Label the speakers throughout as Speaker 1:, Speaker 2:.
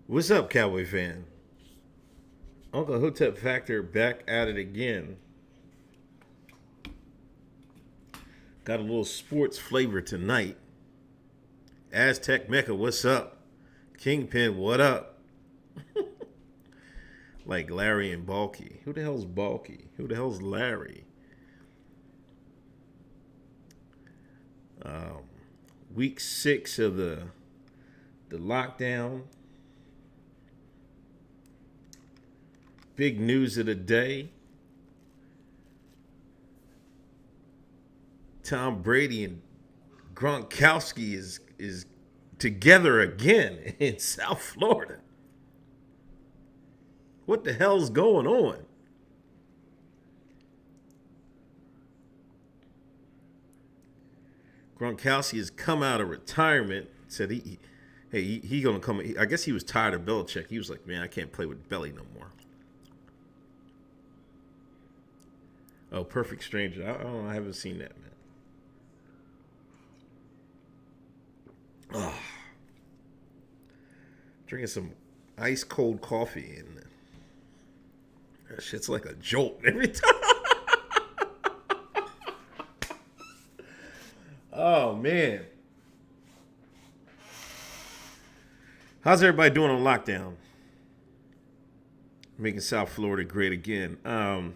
Speaker 1: What's up, Cowboy fan? Uncle Hotep Factor back at it again. Got a little sports flavor tonight. Aztec Mecca, what's up? Kingpin, what up? Like Larry and Bulky. Who the hell's Bulky? Who the hell's Larry? Um, week 6 of the lockdown. Big news of the day. Tom Brady and Gronkowski is together again in South Florida. What the hell's going on? Gronkowski has come out of retirement. Said he gonna come. I guess he was tired of Belichick. He was like, man, I can't play with Belly no more. Oh, Perfect Stranger. I don't know. I haven't seen that, man. Oh, drinking some ice cold coffee and that shit's like a jolt every time. Oh man, how's everybody doing on lockdown? Making South Florida great again. I'm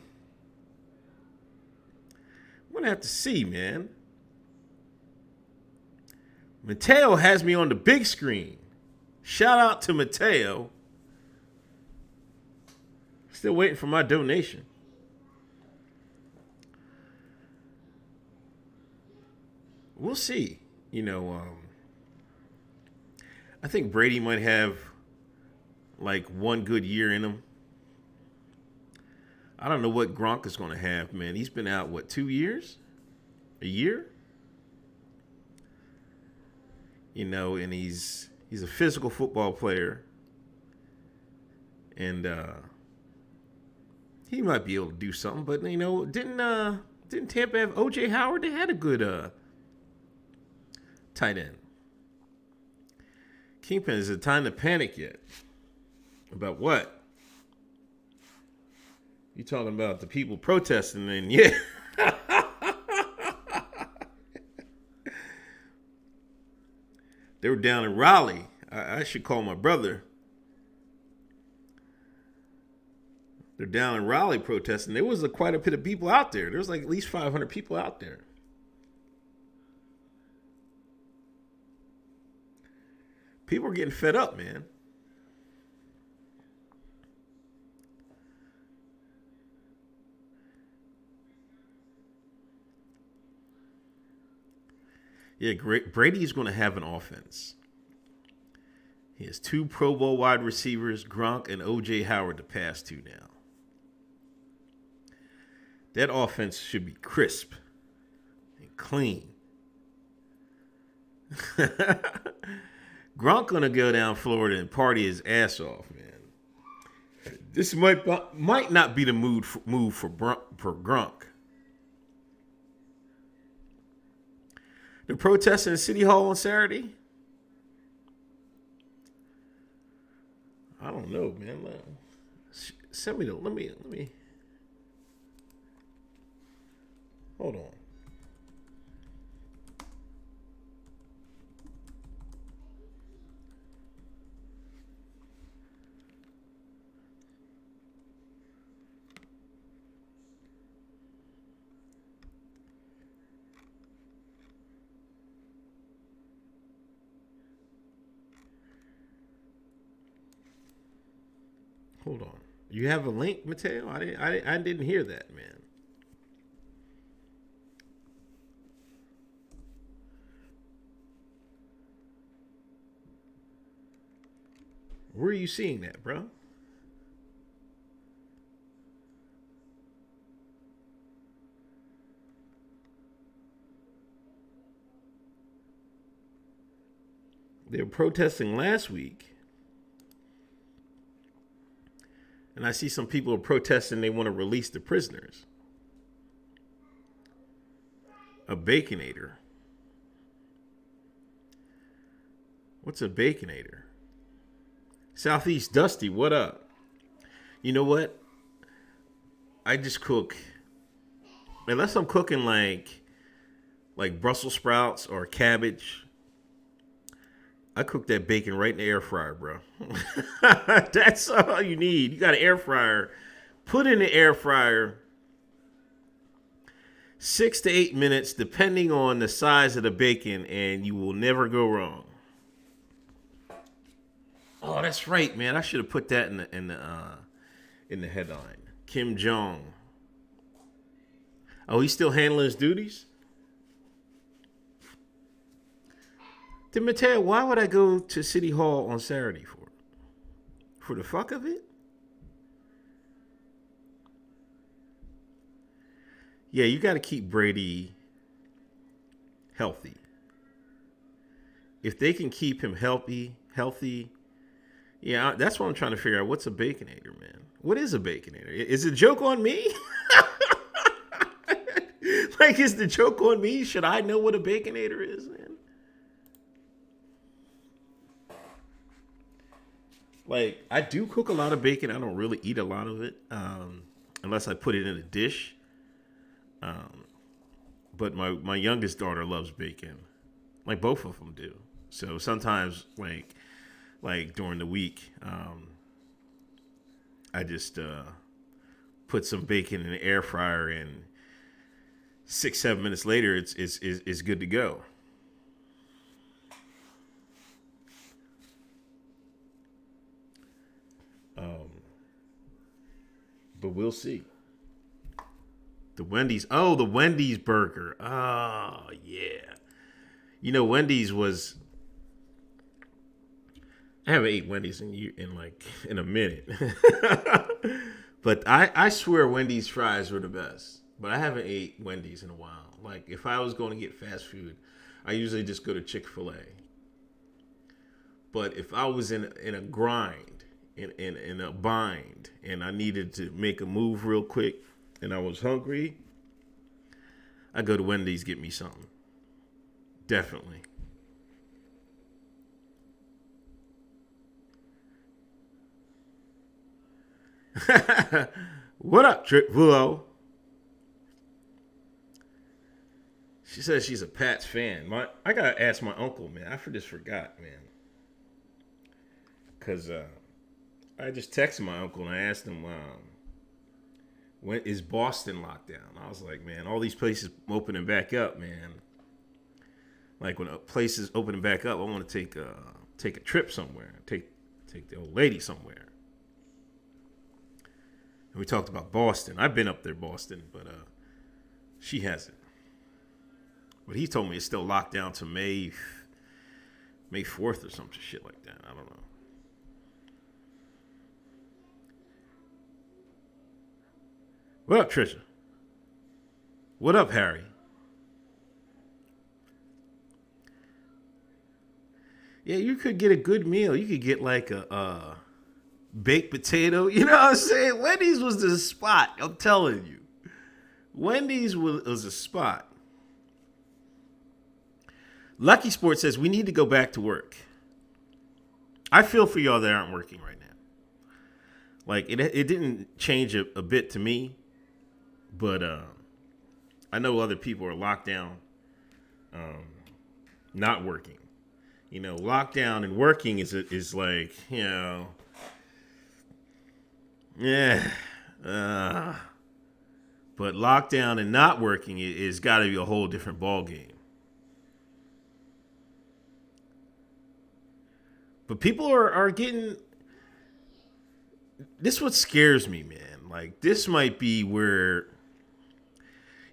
Speaker 1: gonna have to see, man. Mateo has me on the big screen. Shout out to Mateo. Still waiting for my donation. We'll see. I think Brady might have like one good year in him. I don't know what Gronk is going to have, man. He's been out, what, 2 years? A year? And he's a physical football player. And he might be able to do something. But, didn't Tampa have O.J. Howard? They had a good tight end. Kingpin, is it time to panic yet? About what? You talking about the people protesting, and yeah. They were down in Raleigh. I should call my brother. They're down in Raleigh protesting. There was quite a bit of people out there. There was like at least 500 people out there. People are getting fed up, man. Yeah, Brady's going to have an offense. He has 2 Pro Bowl wide receivers, Gronk and O.J. Howard, to pass to now. That offense should be crisp and clean. Gronk going to go down Florida and party his ass off, man. This might not be the move for Gronk. The protesting in City Hall on Saturday? I don't know, man. Send me let me. Hold on. Hold on. You have a link, Mateo? I didn't hear that, man. Where are you seeing that, bro? They were protesting last week. And I see some people are protesting they want to release the prisoners. A baconator. What's a baconator? Southeast Dusty, what up? You know what? I just cook, unless I'm cooking like Brussels sprouts or cabbage. I cook that bacon right in the air fryer, bro. That's all you need. You got an air fryer. Put in the air fryer 6 to 8 minutes, depending on the size of the bacon, and you will never go wrong. Oh, that's right, man. I should have put that in the headline. Kim Jong. Oh, he's still handling his duties? Then Mateo, why would I go to City Hall on Saturday for? For the fuck of it? Yeah, you got to keep Brady healthy. If they can keep him healthy, yeah, that's what I'm trying to figure out. What's a baconator, man? What is a baconator? Is it a joke on me? Like, is the joke on me? Should I know what a baconator is, man? Like, I do cook a lot of bacon. I don't really eat a lot of it unless I put it in a dish. But my youngest daughter loves bacon. Like, both of them do. So sometimes, like during the week, I just put some bacon in the air fryer, and 6-7 minutes later, it's good to go. But we'll see. The Wendy's burger. Oh, yeah. You know, Wendy's was. I haven't ate Wendy's in a minute. But I swear Wendy's fries were the best. But I haven't ate Wendy's in a while. Like, if I was going to get fast food, I usually just go to Chick-fil-A. But if I was in a grind, in a bind, and I needed to make a move real quick, and I was hungry, I go to Wendy's, get me something. Definitely. What up, Trip Vulo? She says she's a Pats fan. I gotta ask my uncle, man. I just forgot, man. Cause I just texted my uncle and I asked him, when is Boston locked down? I was like, man, all these places opening back up, man. Like, when a place is opening back up, I want to take a trip somewhere, take the old lady somewhere. And we talked about Boston. I've been up there, Boston, but she hasn't. But he told me it's still locked down to May 4th or some shit like that. I don't know. What up, Trisha? What up, Harry? Yeah, you could get a good meal. You could get like a baked potato. You know what I'm saying? Wendy's was the spot. I'm telling you. Wendy's was a spot. Lucky Sports says we need to go back to work. I feel for y'all that aren't working right now. Like, it didn't change a bit to me, but I know other people are locked down, not working. You know, lockdown and working is like, you know, yeah. But lockdown and not working is got to be a whole different ball game. But people are getting. This is what scares me, man. Like, this might be where,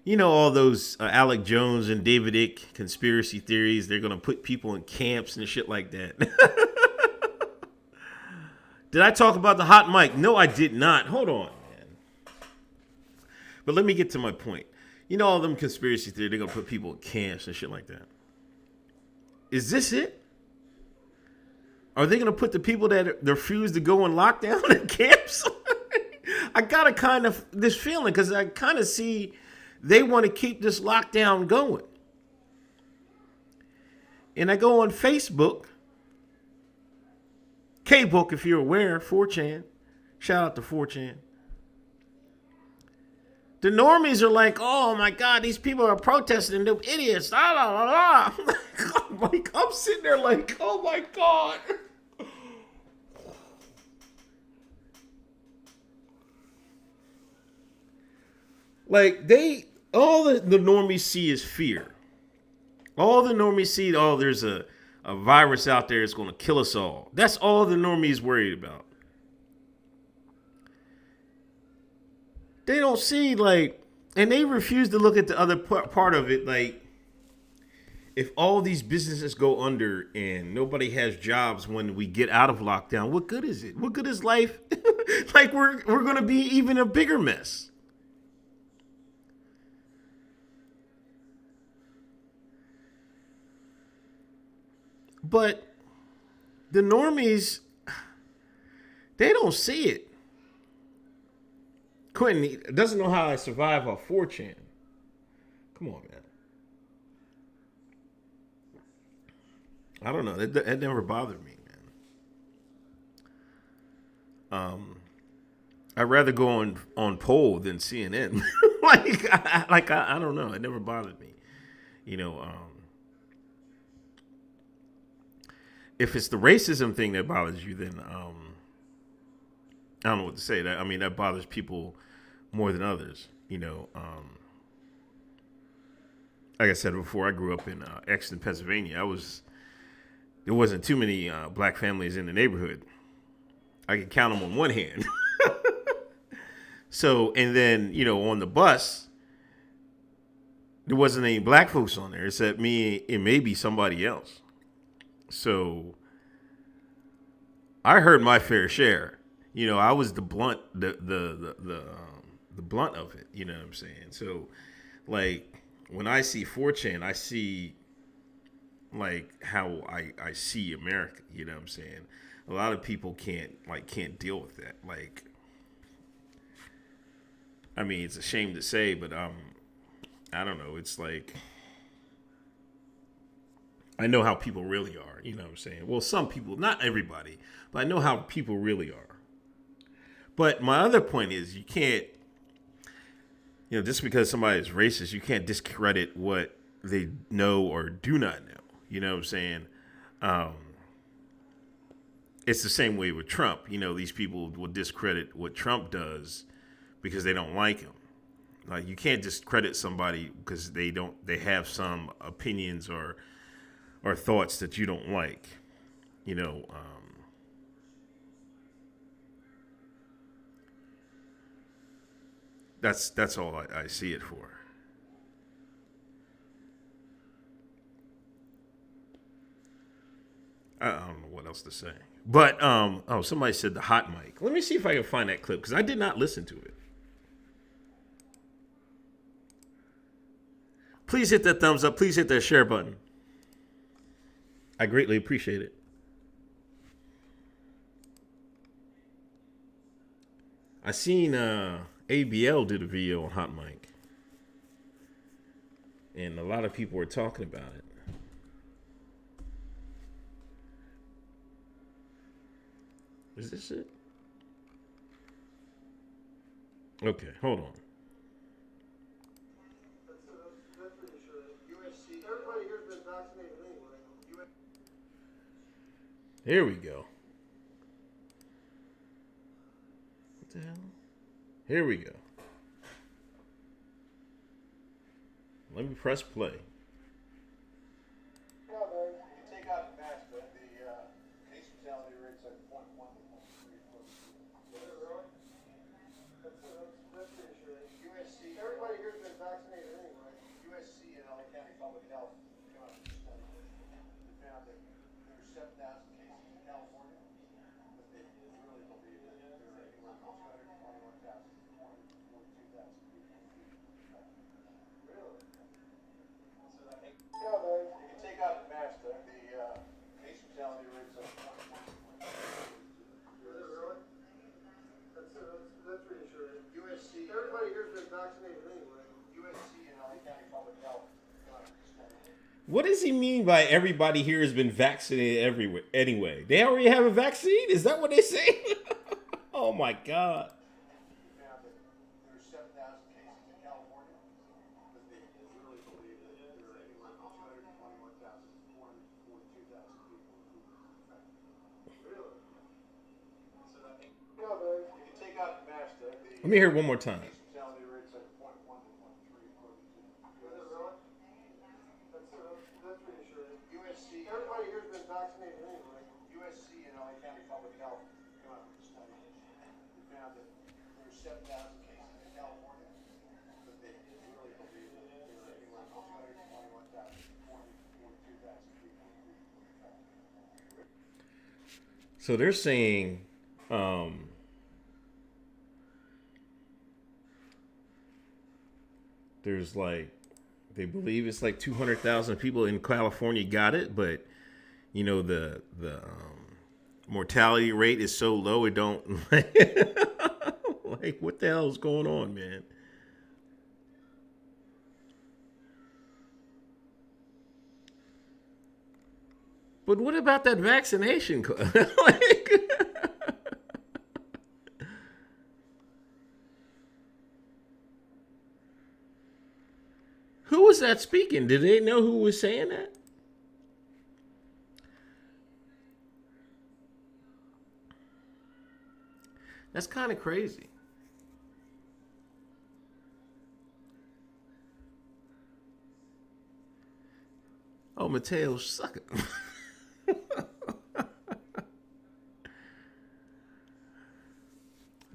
Speaker 1: you know, all those Alec Jones and David Icke conspiracy theories, they're going to put people in camps and shit like that. Did I talk about the hot mic? No, I did not. Hold on, man. But let me get to my point. You know, all them conspiracy theories, they're going to put people in camps and shit like that. Is this it? Are they going to put the people that refuse to go in lockdown in camps? I got a kind of this feeling because I kind of see they want to keep this lockdown going. And I go on Facebook, K-Book, if you're aware, 4chan. Shout out to 4chan. The normies are like, oh my God, these people are protesting, they're idiots. La, la, la, la. I'm sitting there like, oh my God. Like, all the normies see is fear. All the normies see, oh, there's a virus out there that's going to kill us all. That's all the normies worried about. They don't see, like, and they refuse to look at the other part of it. Like, if all these businesses go under and nobody has jobs when we get out of lockdown, what good is it? What good is life? Like, we're going to be even a bigger mess. But the normies, they don't see it. Quentin doesn't know how I survive off 4chan. Come on, man. I don't know. That never bothered me, man. I'd rather go on poll than CNN. I don't know. It never bothered me. You know, if it's the racism thing that bothers you, then I don't know what to say. That bothers people more than others. You know, like I said before, I grew up in Exton, Pennsylvania. There wasn't too many black families in the neighborhood. I could count them on one hand. So, and then, you know, on the bus, there wasn't any black folks on there except me and maybe somebody else. So I heard my fair share. You know, I was the blunt, the blunt of it. You know what I'm saying? So, like, when I see 4chan, I see like how I see America. You know what I'm saying? A lot of people can't deal with that. Like, I mean, it's a shame to say, but I don't know. It's like, I know how people really are. You know what I'm saying? Well, some people, not everybody, but I know how people really are. But my other point is, you can't, you know, just because somebody is racist, you can't discredit what they know or do not know. You know what I'm saying? It's the same way with Trump. You know, these people will discredit what Trump does because they don't like him. Like, you can't discredit somebody because they have some opinions or thoughts that you don't like. You know, that's all I see it for. I don't know what else to say. But somebody said the hot mic. Let me see if I can find that clip because I did not listen to it. Please hit that thumbs up. Please hit that share button. I greatly appreciate it. I seen ABL did a video on hot mic, and a lot of people were talking about it. Is this it? Okay, hold on. Here we go. What the hell? Here we go. Let me press play. What does he mean by everybody here has been vaccinated everywhere? Anyway, they already have a vaccine. Is that what they say? Oh my God. Let me hear it one more time. So they're saying there's like, they believe it's like 200,000 people in California got it, but you know the mortality rate is so low it don't like what the hell is going on, man? But what about that vaccination? Like, who was that speaking? Did they know who was saying that? That's kind of crazy. Oh, Mateo sucker.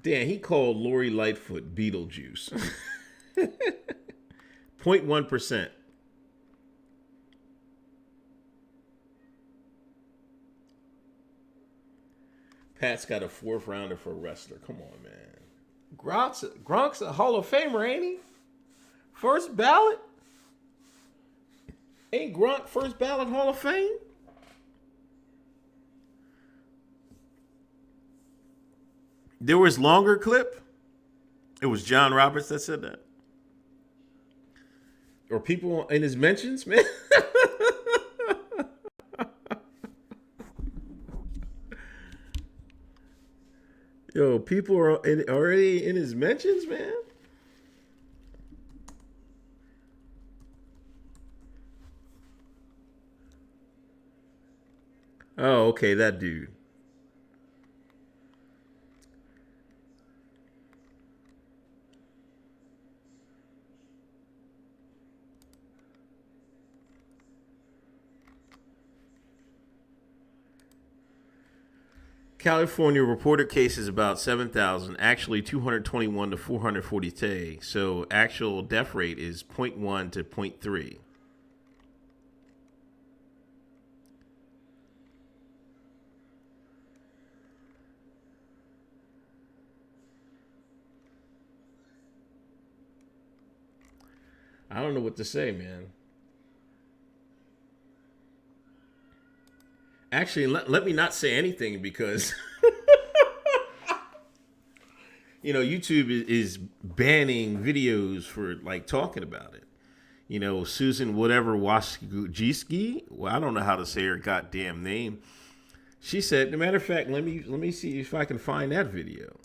Speaker 1: Dan, he called Lori Lightfoot Beetlejuice. 0.1%. Pat's got a fourth rounder for a wrestler. Come on, man. Gronk's a Hall of Famer, ain't he? First ballot? Ain't Gronk first ballot Hall of Fame? There was longer clip. It was John Roberts that said that. Or people in his mentions, man. Yo, people are already in his mentions, man. Oh, okay, that dude. California reported cases about 7,000, actually 221 to 440 today. So actual death rate is zero point 0.1 to zero point 0.3. I don't know what to say, man. Actually, let me not say anything because YouTube is banning videos for like talking about it. Susan whatever Wojcicki, well, I don't know how to say her goddamn name. She said, "No matter of fact, let me see if I can find that video."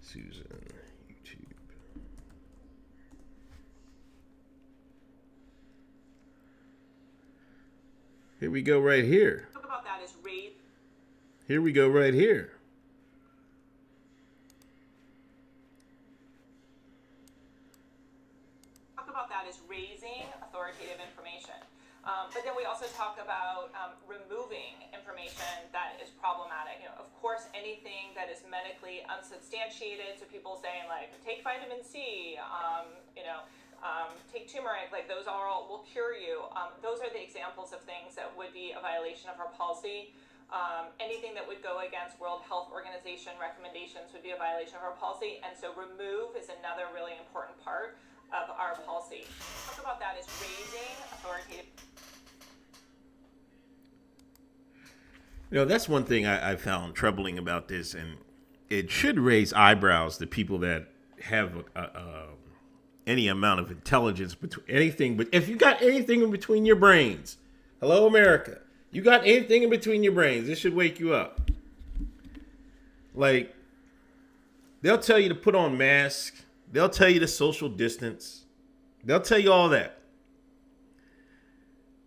Speaker 1: Susan, YouTube. Here we go right here. Talk about that is rape. Here we go right here.
Speaker 2: Talk about that is raising authoritative information. But then we also talk about removing information that is problematic. Of course, anything that is medically unsubstantiated, so people saying like, take vitamin C, take turmeric, like those all will cure you. Those are the examples of things that would be a violation of our policy. Anything that would go against World Health Organization recommendations would be a violation of our policy. And so remove is another really important part of our policy. Talk about that is raising authoritative.
Speaker 1: That's one thing I found troubling about this, and it should raise eyebrows to people that have any amount of intelligence between anything, but if you got anything in between your brains, hello America, you got anything in between your brains, this should wake you up. Like, they'll tell you to put on masks, they'll tell you to social distance, they'll tell you all that.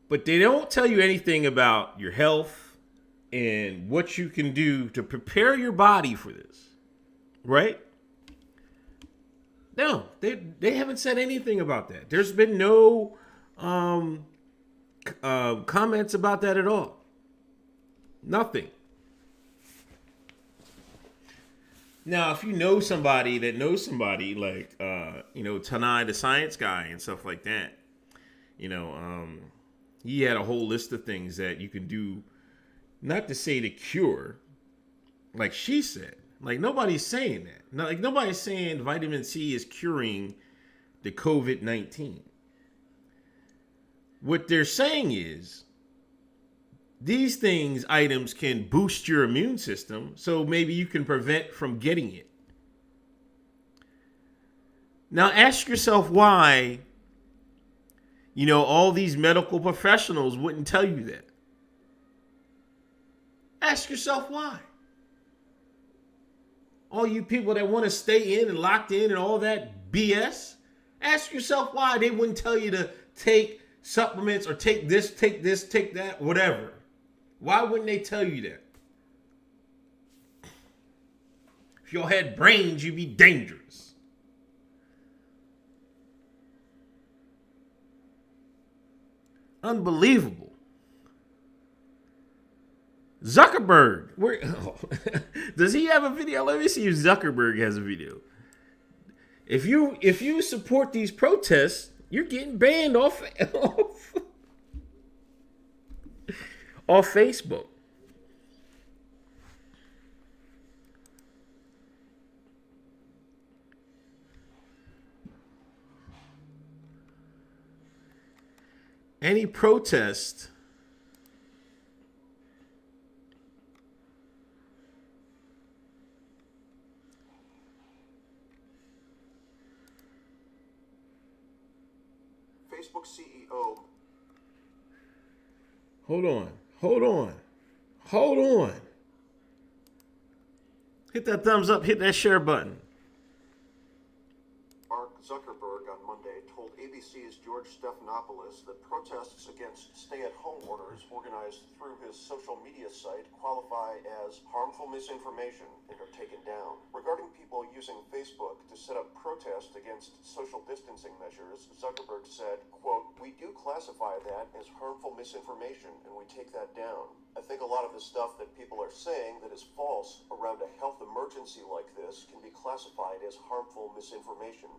Speaker 1: But they don't tell you anything about your health and what you can do to prepare your body for this. Right? No, they haven't said anything about that. There's been no comments about that at all. Nothing. Now, if you know somebody that knows somebody, like, Tanai, the science guy and stuff like that, he had a whole list of things that you can do, not to say to cure, like she said. Like, nobody's saying that. Nobody's saying vitamin C is curing the COVID-19. What they're saying is these items can boost your immune system, so maybe you can prevent from getting it. Now, ask yourself why, all these medical professionals wouldn't tell you that. Ask yourself why. All you people that want to stay in and locked in and all that BS, ask yourself why they wouldn't tell you to take supplements or take this, take that, whatever. Why wouldn't they tell you that? If you had brains, you'd be dangerous. Unbelievable. Zuckerberg, does he have a video? Let me see if Zuckerberg has a video. If you support these protests, you're getting banned off Facebook. Any protest
Speaker 3: Facebook CEO.
Speaker 1: Hold on. Hit that thumbs up, hit that share button.
Speaker 3: Mark Zuckerberg on Monday told ABC's George Stephanopoulos that protests against stay-at-home orders organized through his social media site qualify as harmful misinformation and are taken down. Regarding people using Facebook to set up protests against social distancing measures, Zuckerberg said, quote, "We do classify that as harmful misinformation and we take that down. I think a lot of the stuff that people are saying that is false around a health emergency like this can be classified as harmful misinformation."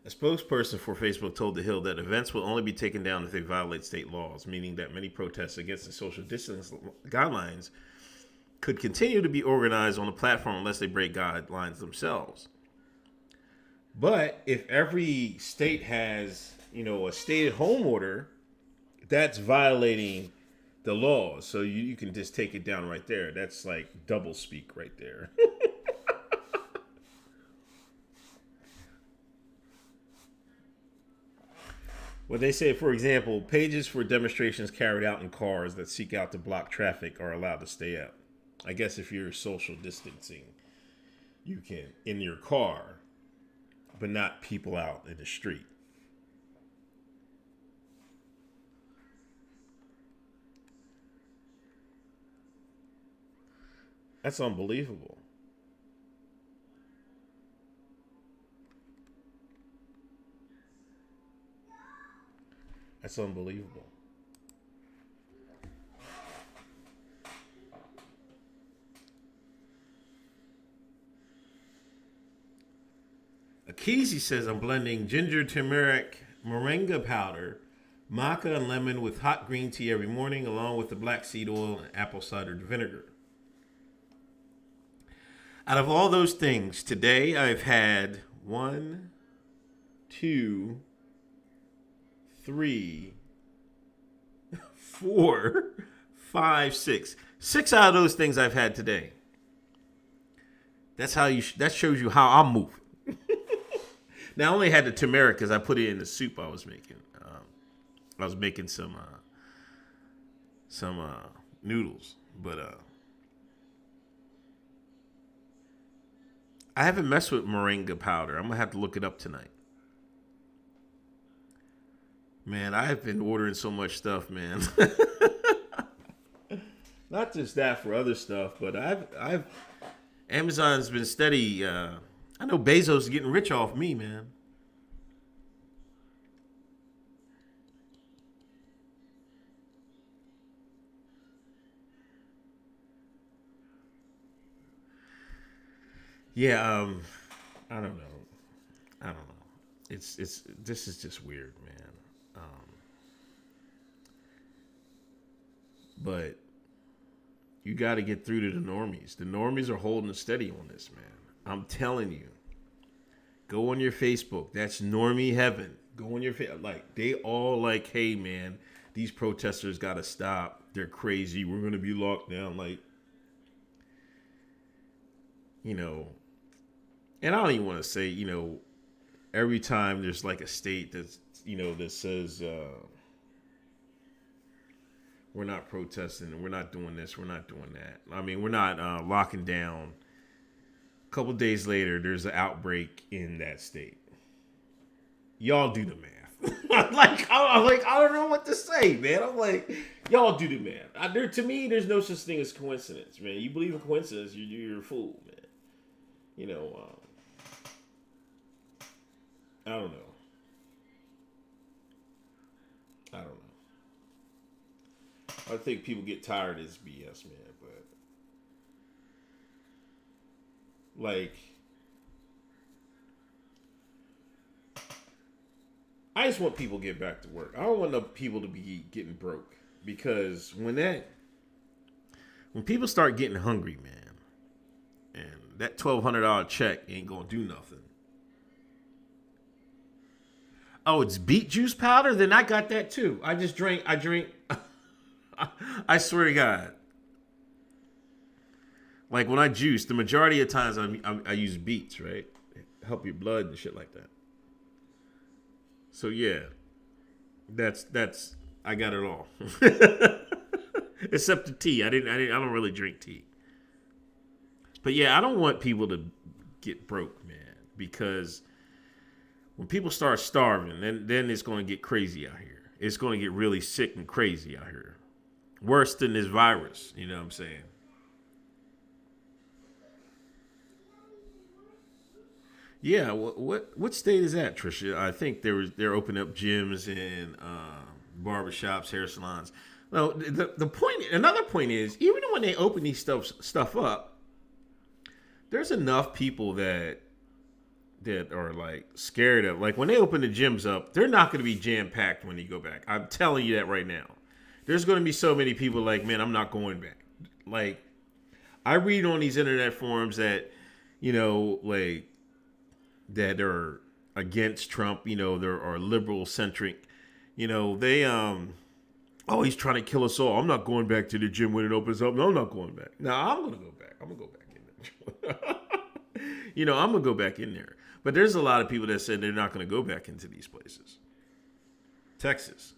Speaker 1: A spokesperson for Facebook told The Hill that events will only be taken down if they violate state laws, meaning that many protests against the social distance guidelines could continue to be organized on the platform unless they break guidelines themselves. But if every state has, a stay-at-home order, that's violating the laws. So you can just take it down right there. That's like double speak right there. Well, they say, for example, pages for demonstrations carried out in cars that seek out to block traffic are allowed to stay up. I guess if you're social distancing, you can in your car, but not people out in the street. That's unbelievable. That's unbelievable. Akizi says, I'm blending ginger, turmeric, moringa powder, maca, and lemon with hot green tea every morning, along with the black seed oil and apple cider vinegar. Out of all those things, today I've had 1, 2, 3, 4, 5, 6. 6 out of those things I've had today. That's how you. That shows you how I'm moving. Now I only had the turmeric because I put it in the soup I was making. I was making some noodles, but I haven't messed with moringa powder. I'm gonna have to look it up tonight. Man, I've been ordering so much stuff, man. Not just that for other stuff, but I've Amazon's been steady. I know Bezos is getting rich off me, man. Yeah, I don't know. I don't know. It's this is just weird, man. But you got to get through to the normies. The normies are holding steady on this, man. I'm telling you. Go on your Facebook. That's normie heaven. Go on your like they all like, hey man, these protesters got to stop. They're crazy. We're gonna be locked down. Like, you know, and I don't even want to say, you know, every time there's like a state that's, you know, that says we're not protesting and we're not doing this, we're not doing that. I mean, we're not locking down. A couple days later, there's an outbreak in that state. Y'all do the math. I don't know what to say, man. I'm like, y'all do the math. To me, there's no such thing as coincidence, man. You believe in coincidence, you're a fool, man. You know, I don't know. I don't know. I think people get tired of this BS, man. But like, I just want people to get back to work. I don't want no people to be getting broke, because when people start getting hungry, man, and that $1,200 check ain't gonna do nothing. Oh, it's beet juice powder? Then I got that too. I drink. I swear to God. Like when I juice, the majority of times I use beets, right? Help your blood and shit like that. So yeah, that's I got it all. Except the tea. I don't really drink tea. But yeah, I don't want people to get broke, man, because when people start starving, then it's going to get crazy out here. It's going to get really sick and crazy out here. Worse than this virus, you know what I'm saying? Yeah, what state is that, Trisha? I think they're opening up gyms and barbershops, hair salons. No, another point is, even when they open these stuff up, there's enough people that are like scared of, like when they open the gyms up, they're not going to be jam packed when you go back. I'm telling you that right now. There's going to be so many people like, man, I'm not going back. Like, I read on these internet forums that, you know, like, that are against Trump, you know, there are liberal centric, you know, they oh, he's trying to kill us all. I'm not going back to the gym when it opens up. No, I'm not going back. No, I'm gonna go back. I'm gonna go back in there. You know, I'm gonna go back in there. But there's a lot of people that said they're not gonna go back into these places. Texas.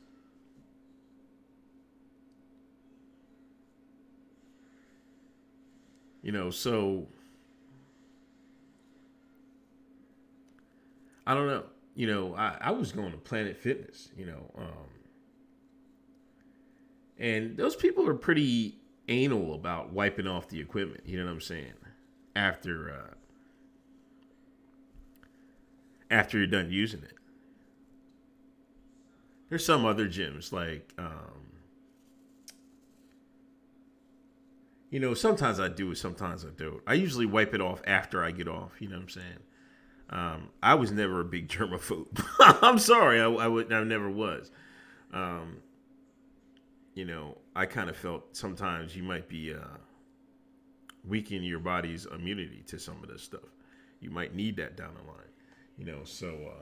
Speaker 1: You know, so I don't know. You know, I was going to Planet Fitness, you know, and those people are pretty anal about wiping off the equipment. You know what I'm saying? After you're done using it. There's some other gyms like, you know, sometimes I do it, sometimes I don't. I usually wipe it off after I get off. You know what I'm saying? I was never a big germaphobe. I'm sorry, I never was. You know, I kind of felt sometimes you might be weakening your body's immunity to some of this stuff. You might need that down the line. So,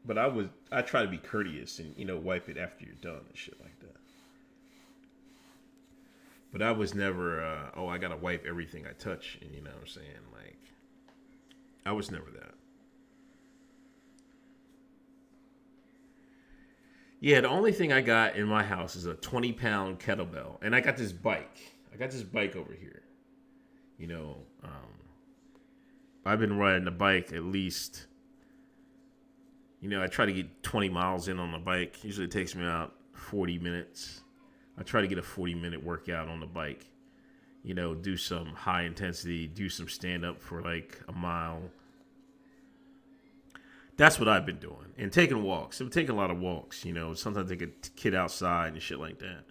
Speaker 1: but I try to be courteous and, wipe it after you're done and shit like that. But I was never, I got to wipe everything I touch. And you know what I'm saying? Like, I was never that. Yeah, the only thing I got in my house is a 20-pound kettlebell. And I got this bike. Over here. I've been riding the bike at least, I try to get 20 miles in on the bike. Usually it takes me about 40 minutes. I try to get a 40-minute workout on the bike. Do some high intensity, do some stand-up for like a mile. That's what I've been doing. And taking walks. I'm taking a lot of walks, Sometimes I take a kid outside and shit like that.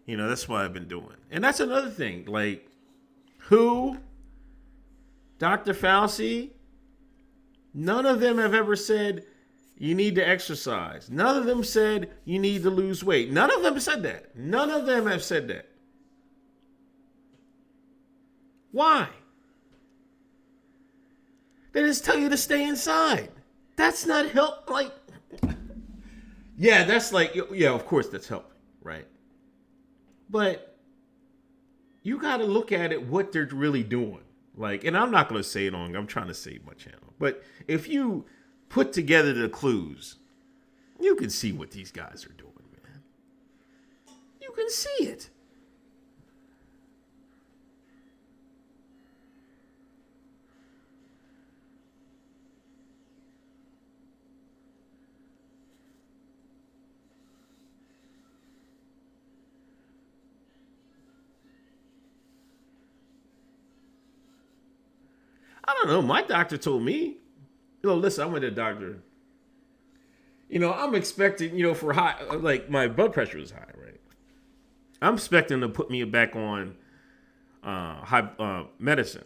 Speaker 1: That's what I've been doing. And that's another thing. Like, who? Dr. Fauci? None of them have ever said you need to exercise. None of them said you need to lose weight. None of them said that. None of them have said that. Why? They just tell you to stay inside. That's not help. Like, yeah, that's like, yeah, of course that's helping, right? But you got to look at it, what they're really doing. Like, and I'm not going to say it on, I'm trying to save my channel. But if you put together the clues, you can see what these guys are doing, man. You can see it. I don't know. My doctor told me, listen, I went to the doctor. I'm expecting, for high, like my blood pressure was high, right? I'm expecting to put me back on high medicine.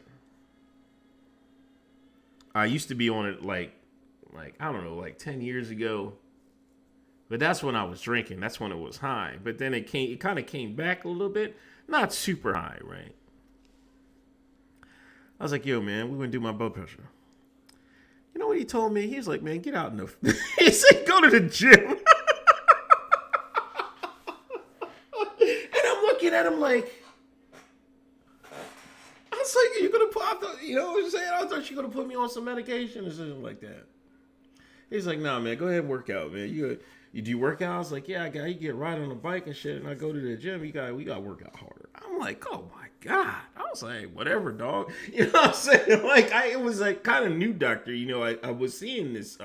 Speaker 1: I used to be on it like I don't know, like 10 years ago. But that's when I was drinking. That's when it was high. But then it kind of came back a little bit. Not super high, right? I was like, yo, man, we're going to do my blood pressure. You know what he told me? He was like, man, get out in the... He said, go to the gym. And I'm looking at him like... I was like, you're going to put... what I'm saying? I thought you were going to put me on some medication or something like that. He's like, nah, man, go ahead and work out, man. You do work out? I was like, yeah, you get right on the bike and shit, and I go to the gym. We got to work out harder. I'm like, oh my God. I was like, whatever, dog. You know what I'm saying? Like, it was like kind of new doctor. I was seeing this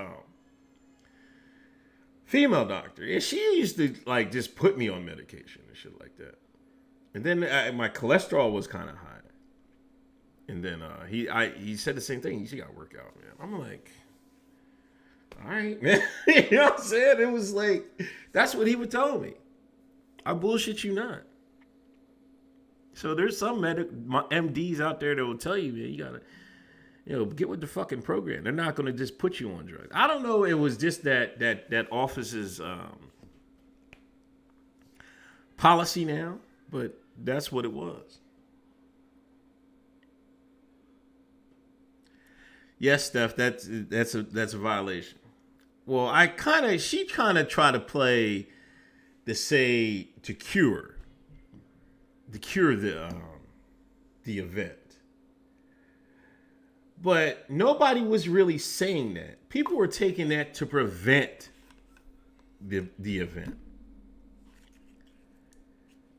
Speaker 1: female doctor, and she used to like just put me on medication and shit like that. And then my cholesterol was kind of high. And then he said the same thing. You got to work out, man. I'm like, all right, man. You know what I'm saying? It was like, that's what he would tell me. I bullshit you not. So there's some MDs out there that will tell you, man, you gotta, get with the fucking program. They're not gonna just put you on drugs. I don't know. It was just that office's policy now, but that's what it was. Yes, Steph, that's a violation. Well, she kind of tried to play to cure the event. But nobody was really saying that. People were taking that to prevent the event.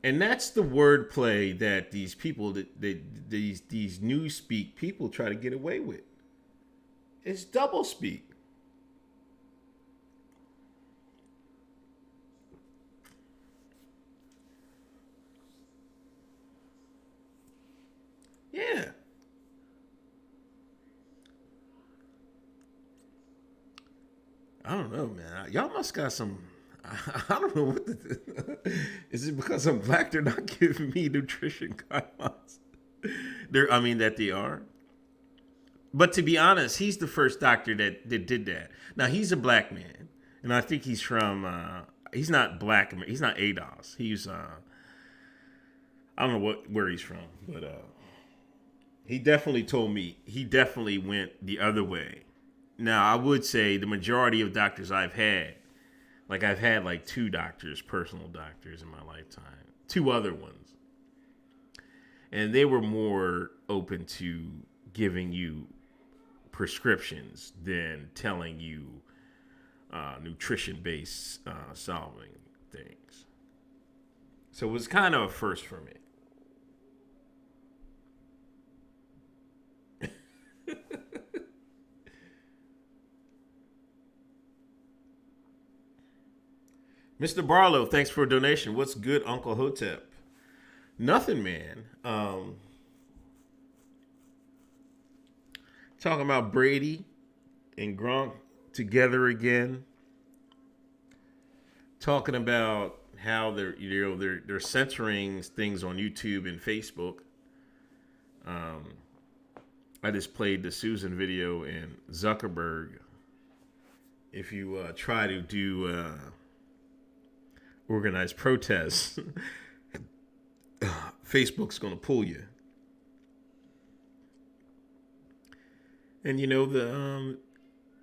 Speaker 1: And that's the wordplay that these people, these newspeak people try to get away with. It's double speak. Yeah. I don't know, man. Y'all must got some... I don't know what is it because I'm black they're not giving me nutrition guidelines? That they are. But to be honest, he's the first doctor that did that. Now, he's a black man. And I think he's from... he's not black. He's not ADOS. He's... I don't know where he's from. But He definitely told me he definitely went the other way. Now, I would say the majority of doctors I've had, like I've had like 2 doctors, personal doctors in my lifetime, 2 other ones. And they were more open to giving you prescriptions than telling you nutrition-based solving things. So it was kind of a first for me. Mr. Barlow, thanks for a donation. What's good, Uncle Hotep? Nothing, man. Talking about Brady and Gronk together again. Talking about how they're censoring things on YouTube and Facebook. I just played the Susan video in Zuckerberg. If you try to do organized protests, Facebook's going to pull you. And you know the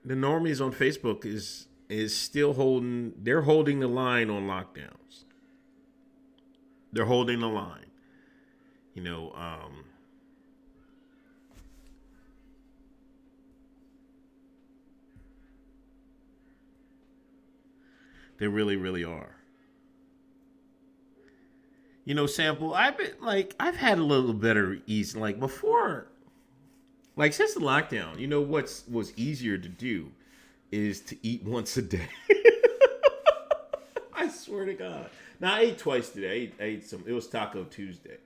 Speaker 1: normies on Facebook is still holding. They're holding the line on lockdowns. They're holding the line. You know, they really, really are. You know, Sample, I've had a little better ease. Like before, like since the lockdown, you know was easier to do is to eat once a day. I swear to God. Now I ate twice today. I ate some. It was Taco Tuesday,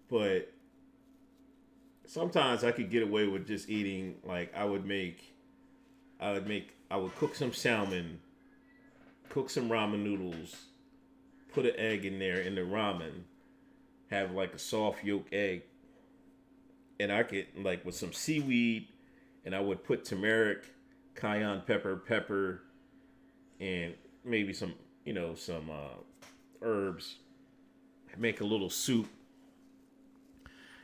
Speaker 1: but sometimes I could get away with just eating. Like I would cook some salmon, cook some ramen noodles, put an egg in there in the ramen, have like a soft yolk egg, and I could like with some seaweed, and I would put turmeric, cayenne pepper, and maybe some herbs. Make a little soup,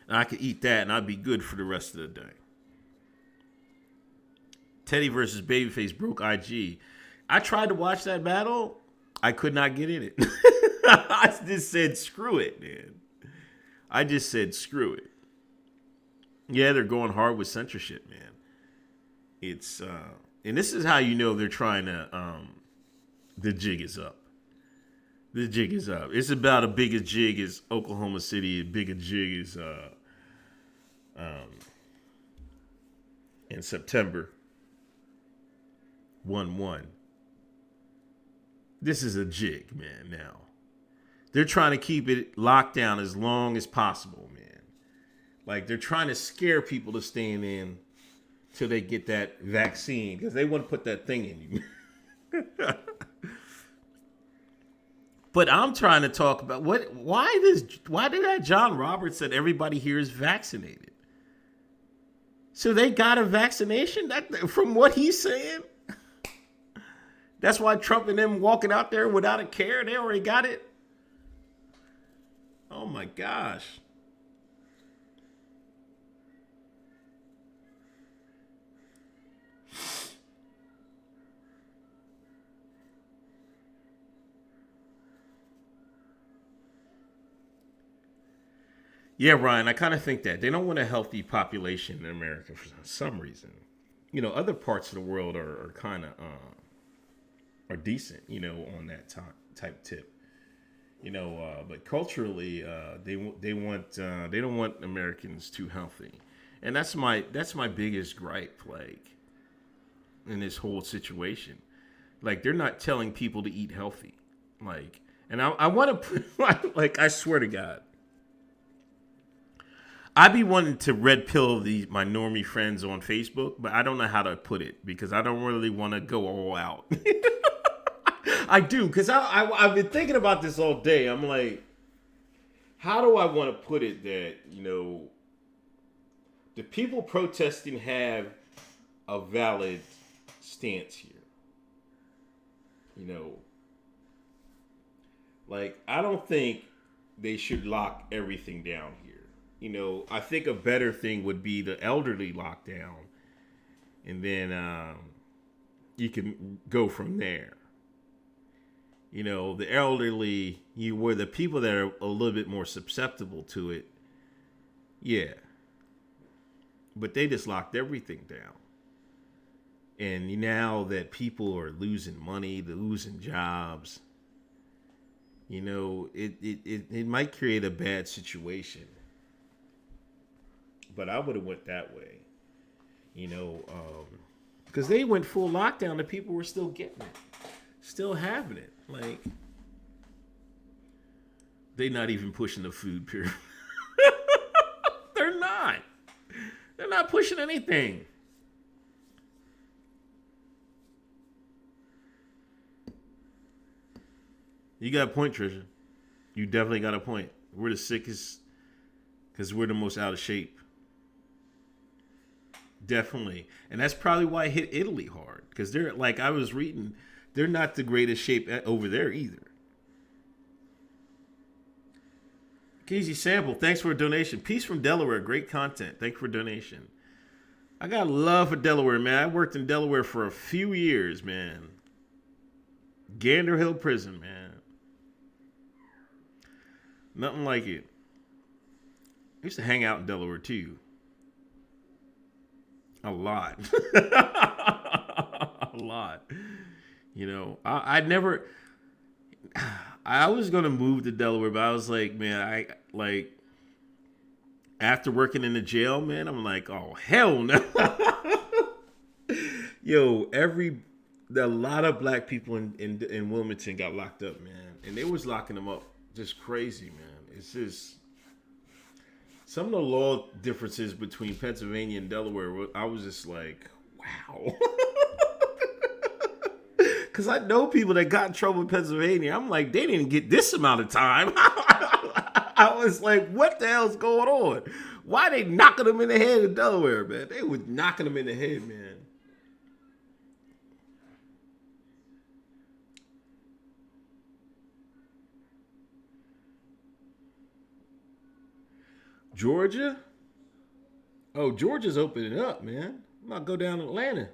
Speaker 1: and I could eat that, and I'd be good for the rest of the day. Teddy versus Babyface broke IG. I tried to watch that battle. I could not get in it. I just said, screw it, man. I just said, screw it. Yeah, they're going hard with censorship, man. It's, and this is how you know they're trying to, the jig is up. The jig is up. It's about as big a jig as Oklahoma City, as big a jig as, in September 1/1. This is a jig, man, now. They're trying to keep it locked down as long as possible, man. Like, they're trying to scare people to staying in till they get that vaccine, because they want to put that thing in you. But I'm trying to talk about why did that John Roberts said everybody here is vaccinated? So they got a vaccination? From what he's saying? That's why Trump and them walking out there without a care, they already got it? Oh my gosh. Yeah, Ryan, I kind of think that. They don't want a healthy population in America for some reason. You know, other parts of the world are kind of are decent, you know, on that type tip. You know, but culturally, they don't want Americans too healthy, and that's my biggest gripe, like, in this whole situation. Like, they're not telling people to eat healthy, like, and I want to put, like, I swear to God, I be wanting to red pill my normie friends on Facebook, but I don't know how to put it because I don't really want to go all out. I do, because I've been thinking about this all day. I'm like, how do I want to put it that, you know, the people protesting have a valid stance here? You know, like, I don't think they should lock everything down here. You know, I think a better thing would be the elderly lockdown, and then you can go from there. You know, the elderly, you were the people that are a little bit more susceptible to it. Yeah. But they just locked everything down. And now that people are losing money, they're losing jobs, you know, it might create a bad situation. But I would have went that way, you know, because they went full lockdown and people were still getting it, still having it. Like, they're not even pushing the food period. They're not. They're not pushing anything. You got a point, Trisha. You definitely got a point. We're the sickest because we're the most out of shape. Definitely. And that's probably why it hit Italy hard. Because they're, like I was reading, they're not the greatest shape over there either. Casey Sample, thanks for a donation. Peace from Delaware. Great content. Thanks for a donation. I got love for Delaware, man. I worked in Delaware for a few years, man. Gander Hill Prison, man. Nothing like it. I used to hang out in Delaware, too. A lot. A lot. You know, I never... I was going to move to Delaware, but I was like, man, after working in the jail, man, I'm like, oh, hell no. Yo, a lot of black people in Wilmington got locked up, man. And they was locking them up just crazy, man. It's just some of the law differences between Pennsylvania and Delaware. I was just like, wow. Because I know people that got in trouble in Pennsylvania. I'm like, they didn't get this amount of time. I was like, what the hell's going on? Why they knocking them in the head in Delaware, man? They was knocking them in the head, man. Georgia? Oh, Georgia's opening up, man. I'm about to go down to Atlanta.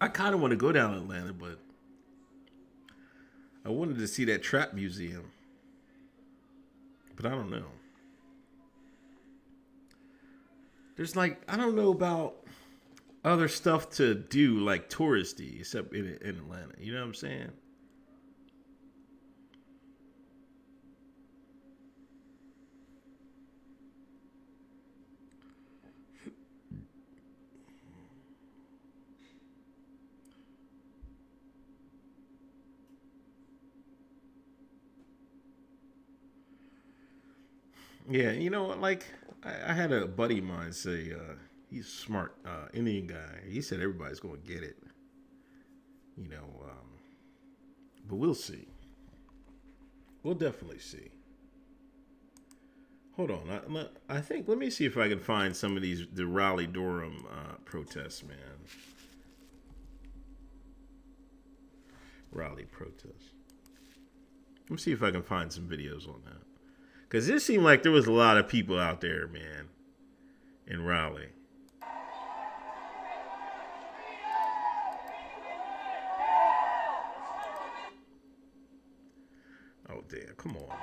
Speaker 1: I kind of want to go down to Atlanta, but I wanted to see that trap museum. But I don't know. There's like, I don't know about other stuff to do like touristy except in Atlanta. You know what I'm saying? Yeah, you know, like I had a buddy of mine say, he's a smart Indian guy. He said everybody's going to get it, you know, but we'll see. We'll definitely see. Hold on, I think let me see if I can find some of the Raleigh Durham protests, man. Raleigh protests. Let me see if I can find some videos on that. Because it seemed like there was a lot of people out there, man, in Raleigh. Oh, damn. Come on, man.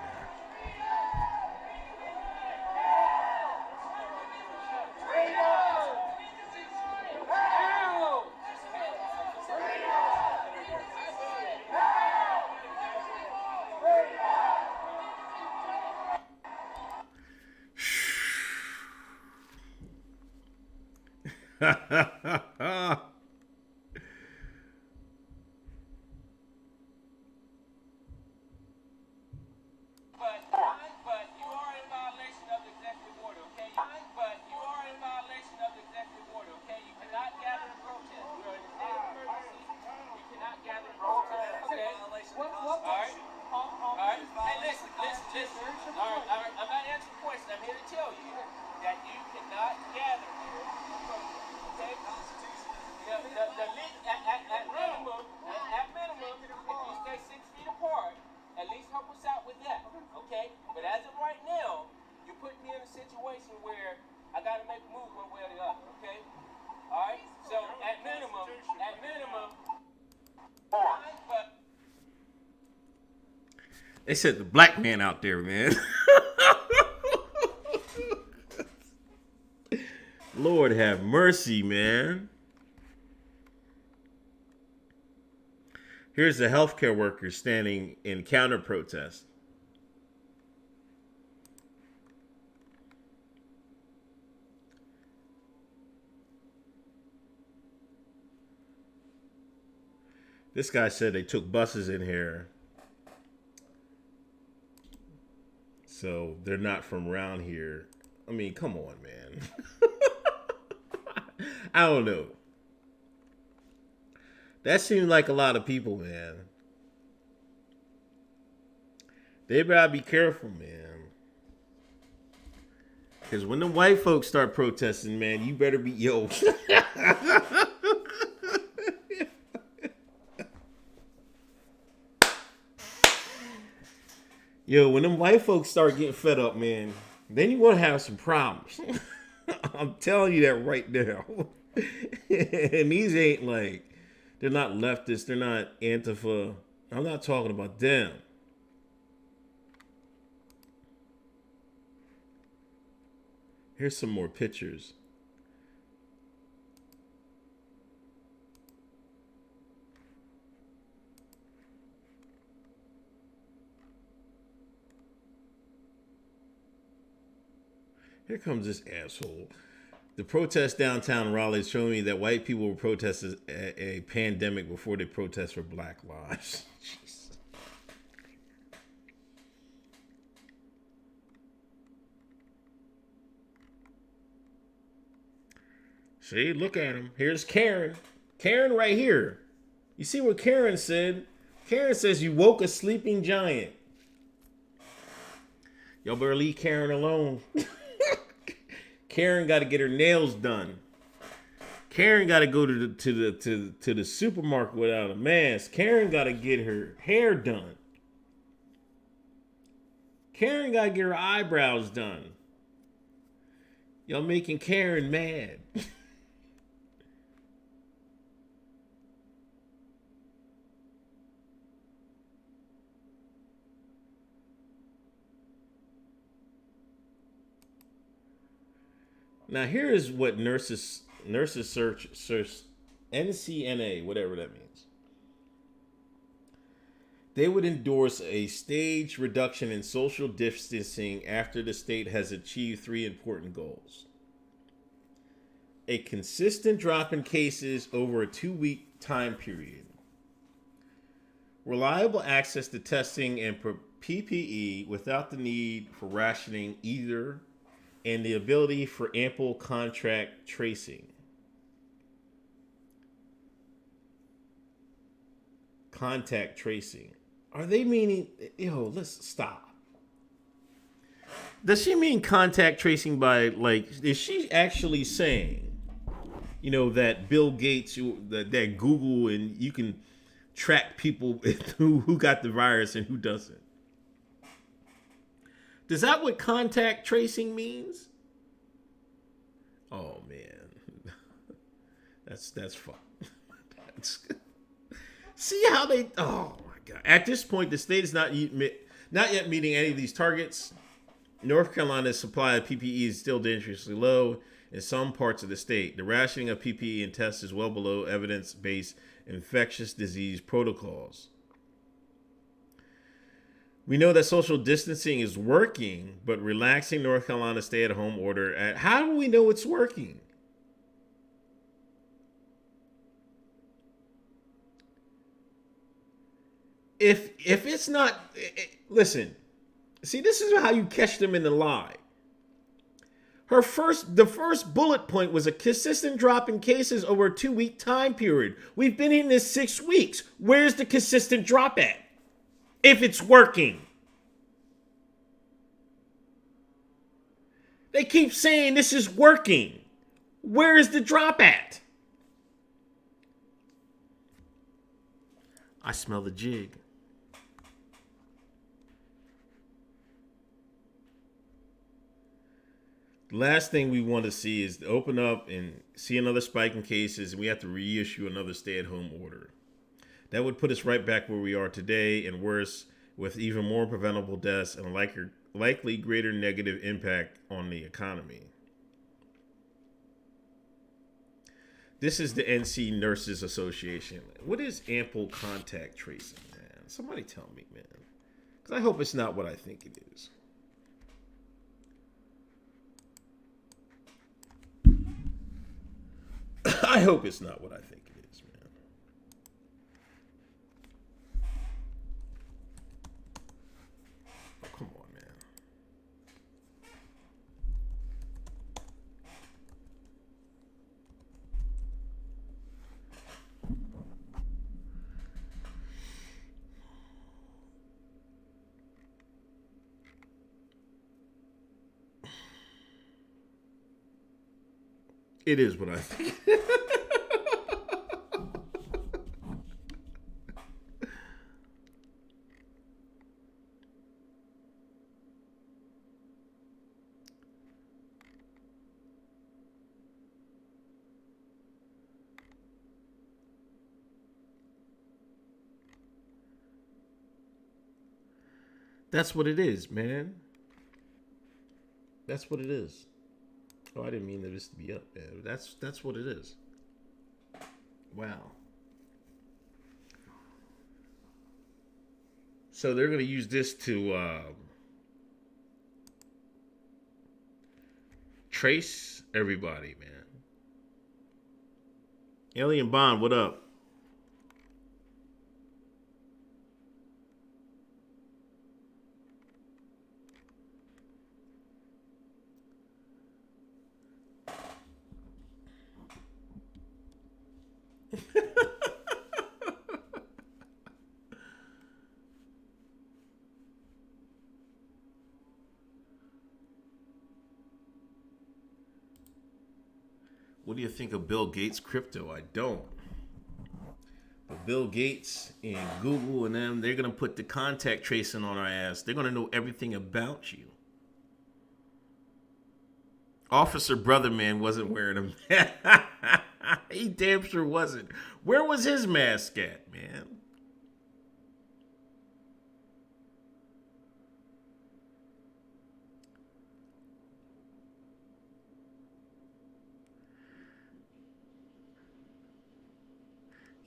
Speaker 2: At minimum, if you stay 6 feet apart, at least help us out with that.
Speaker 1: They said the black man out there, man. Lord have mercy, man. Here's the healthcare workers standing in counter protest. This guy said they took buses in here, so they're not from around here. I mean, come on, man. I don't know. That seems like a lot of people, man. They better be careful, man. Because when the white folks start protesting, man, you better be, yo. Yo, when them white folks start getting fed up, man, then you're going to have some problems. I'm telling you that right now. And these ain't like, they're not leftists. They're not Antifa. I'm not talking about them. Here's some more pictures. Here comes this asshole. The protest downtown Raleigh is showing me that white people were protesting a pandemic before they protest for Black lives. Jeez. See, look at him. Here's Karen. Karen right here. You see what Karen said? Karen says you woke a sleeping giant. Y'all better leave Karen alone. Karen got to get her nails done. Karen got to go to the supermarket without a mask. Karen got to get her hair done. Karen got to get her eyebrows done. Y'all making Karen mad. Now here is what nurses search NCNA, whatever that means. They would endorse a staged reduction in social distancing after the state has achieved 3 important goals. A consistent drop in cases over a 2-week time period. Reliable access to testing and PPE without the need for rationing either, and the ability for ample contact tracing. Contact tracing. Are they meaning, yo, let's stop. Does she mean contact tracing by, like, is she actually saying, you know, that Bill Gates, that Google, and you can track people who got the virus and who doesn't? Is that what contact tracing means? Oh man, that's fun. See how they? Oh my god! At this point, the state is not yet meeting any of these targets. North Carolina's supply of PPE is still dangerously low in some parts of the state. The rationing of PPE and tests is well below evidence-based infectious disease protocols. We know that social distancing is working, but relaxing North Carolina's stay-at-home order, how do we know it's working? If it's not, listen, see, this is how you catch them in the lie. The first bullet point was a consistent drop in cases over a 2-week time period. We've been in this 6 weeks. Where's the consistent drop at? If it's working. They keep saying this is working. Where is the drop at? I smell the jig. The last thing we want to see is to open up and see another spike in cases, and we have to reissue another stay-at-home order. That would put us right back where we are today and worse, with even more preventable deaths and likely greater negative impact on the economy. This is the NC Nurses Association. What is ample contact tracing, man? Somebody tell me, man. Because I hope it's not what I think it is. I hope it's not what I think it is, man. Oh, come on, man. It is what I think. That's what it is, man. That's what it is. Oh, I didn't mean this to be up, man. That's what it is. Wow. So they're going to use this to trace everybody, man. Alien Bond, what up? What do you think of Bill Gates' crypto? I don't. But Bill Gates and Google and them, they're going to put the contact tracing on our ass. They're going to know everything about you. Officer Brotherman wasn't wearing a mask. He damn sure wasn't. Where was his mask at, man?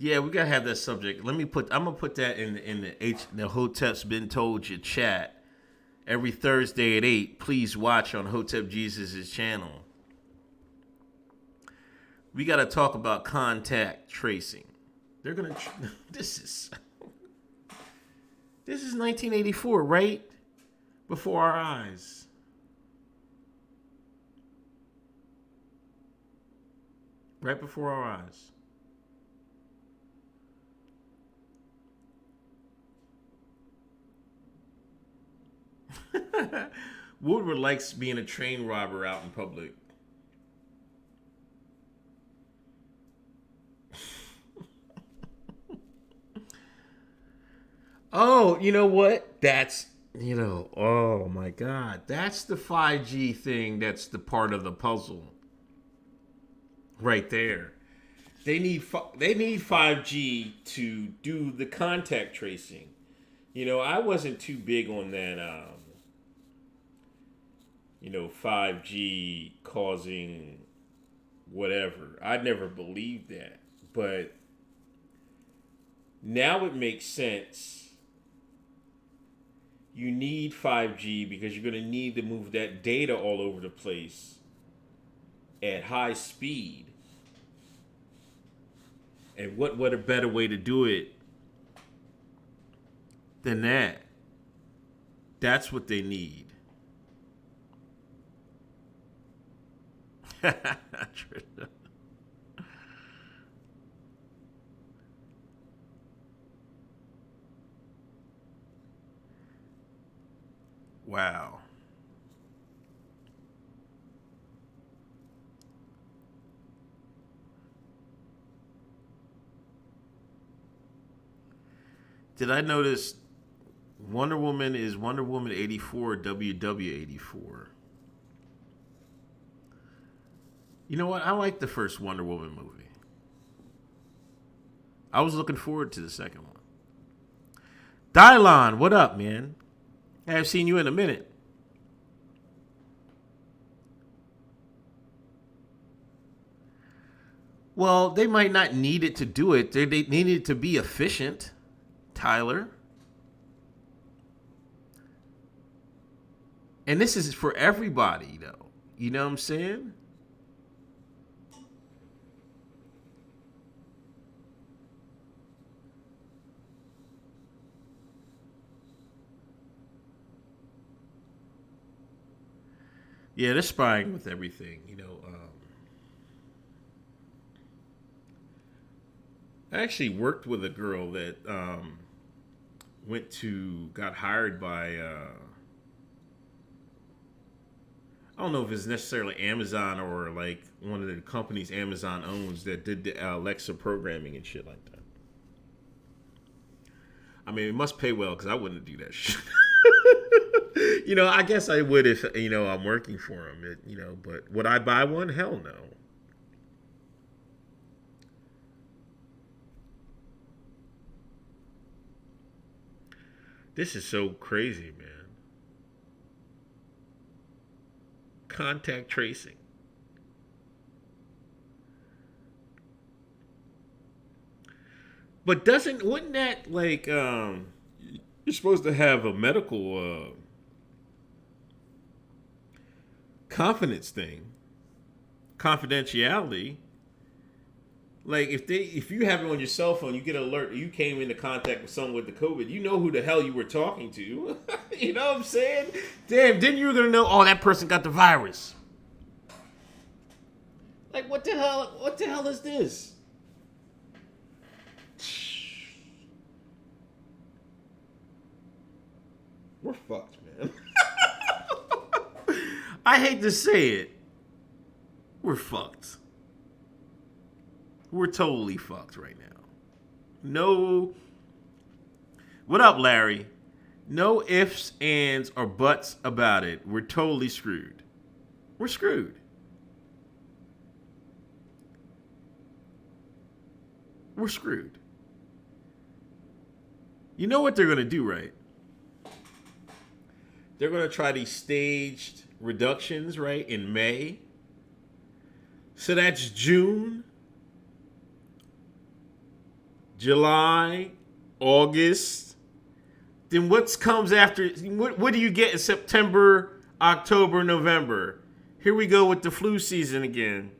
Speaker 1: Yeah, we gotta have that subject. I'm gonna put that in the Hoteps Been Told You chat every Thursday at 8. Please watch on Hotep Jesus' channel. We gotta talk about contact tracing. They're gonna. This is 1984, right before our eyes. Right before our eyes. Woodward likes being a train robber out in public. Oh, you know what? Oh my God. That's the 5G thing that's the part of the puzzle. Right there. They need 5G to do the contact tracing. I wasn't too big on that 5G causing whatever. I never believed that. But now it makes sense. You need 5G because you're going to need to move that data all over the place at high speed. And what a better way to do it than that? That's what they need. Wow. Did I notice Wonder Woman is Wonder Woman 84 WW 84? You know what? I like the first Wonder Woman movie. I was looking forward to the second one. Dylon, what up, man? I haven't seen you in a minute. Well, they might not need it to do it. They need it to be efficient, Tyler. And this is for everybody, though. You know what I'm saying? Yeah, they're spying with everything. I actually worked with a girl that got hired by, I don't know if it's necessarily Amazon or like one of the companies Amazon owns that did the Alexa programming and shit like that. I mean, it must pay well because I wouldn't do that shit. I guess I would if, I'm working for them, but would I buy one? Hell no. This is so crazy, man. Contact tracing. But wouldn't that like you're supposed to have a medical confidence thing, confidentiality. Like if you have it on your cell phone, you get an alert. You came into contact with someone with the COVID. You know who the hell you were talking to. You know what I'm saying? Damn, then you were gonna know. Oh, that person got the virus. Like what the hell? What the hell is this? We're fucked, man. I hate to say it. We're fucked. We're totally fucked right now. No. What up, Larry? No ifs, ands, or buts about it. We're totally screwed. We're screwed. We're screwed. You know what they're going to do, right? They're going to try these staged reductions, right, in May. So that's June, July, August. Then what comes after? What do you get in September, October, November? Here we go with the flu season again.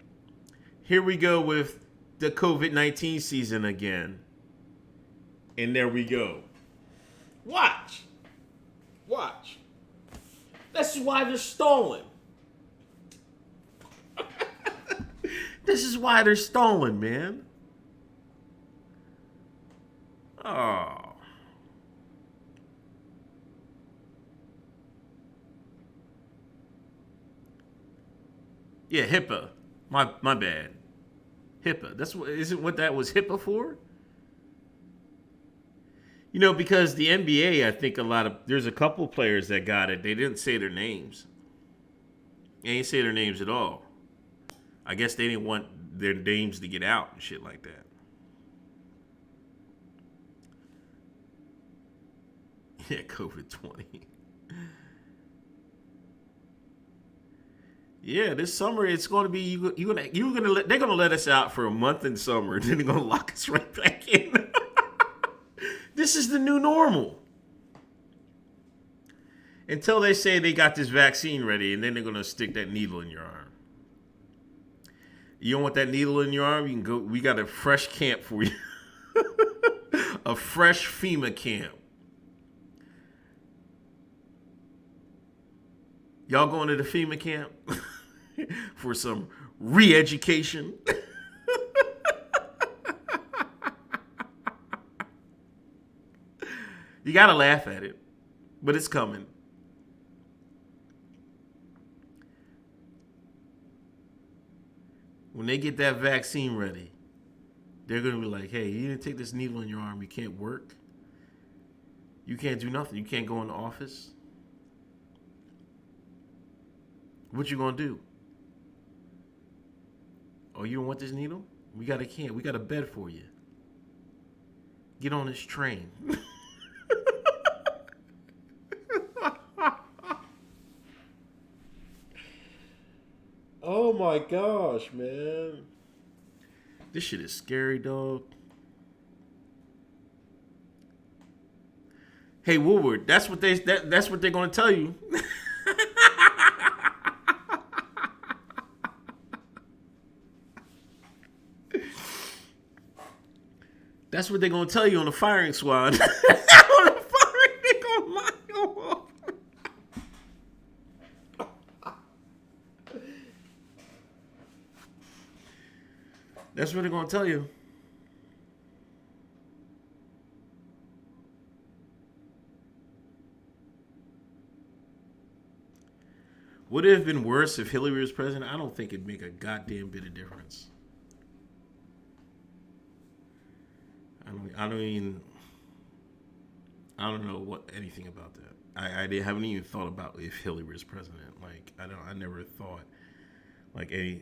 Speaker 1: Here we go with the COVID-19 season again. And there we go. Watch. Watch. This is why they're stolen. This is why they're stolen, man. Oh. Yeah, HIPAA. My bad. HIPAA. Isn't what that was HIPAA for? Because the NBA, I think there's a couple players that got it. They didn't say their names. They didn't say their names at all. I guess they didn't want their names to get out and shit like that. Yeah, COVID-20. Yeah, this summer it's going to be they're going to let us out for a month in summer, and then they're going to lock us right back in. This is the new normal. Until they say they got this vaccine ready, and then they're going to stick that needle in your arm. You don't want that needle in your arm? You can go. We got a fresh camp for you. A fresh FEMA camp. Y'all going to the FEMA camp for some re-education? You got to laugh at it, but it's coming. When they get that vaccine ready, they're going to be like, hey, you didn't take this needle in your arm. You can't work. You can't do nothing. You can't go in the office. What you going to do? Oh, you don't want this needle? We got a bed for you. Get on this train. my gosh, man. This shit is scary, dog. Hey, Woodward, that's what they're gonna tell you. That's what they're gonna tell you on the firing squad. On the firing, they gonna line you up. That's what they're gonna tell you. Would it have been worse if Hillary was president? I don't think it'd make a goddamn bit of difference. I don't know anything about that. I haven't even thought about if Hillary was president. Like, I never thought, like, any.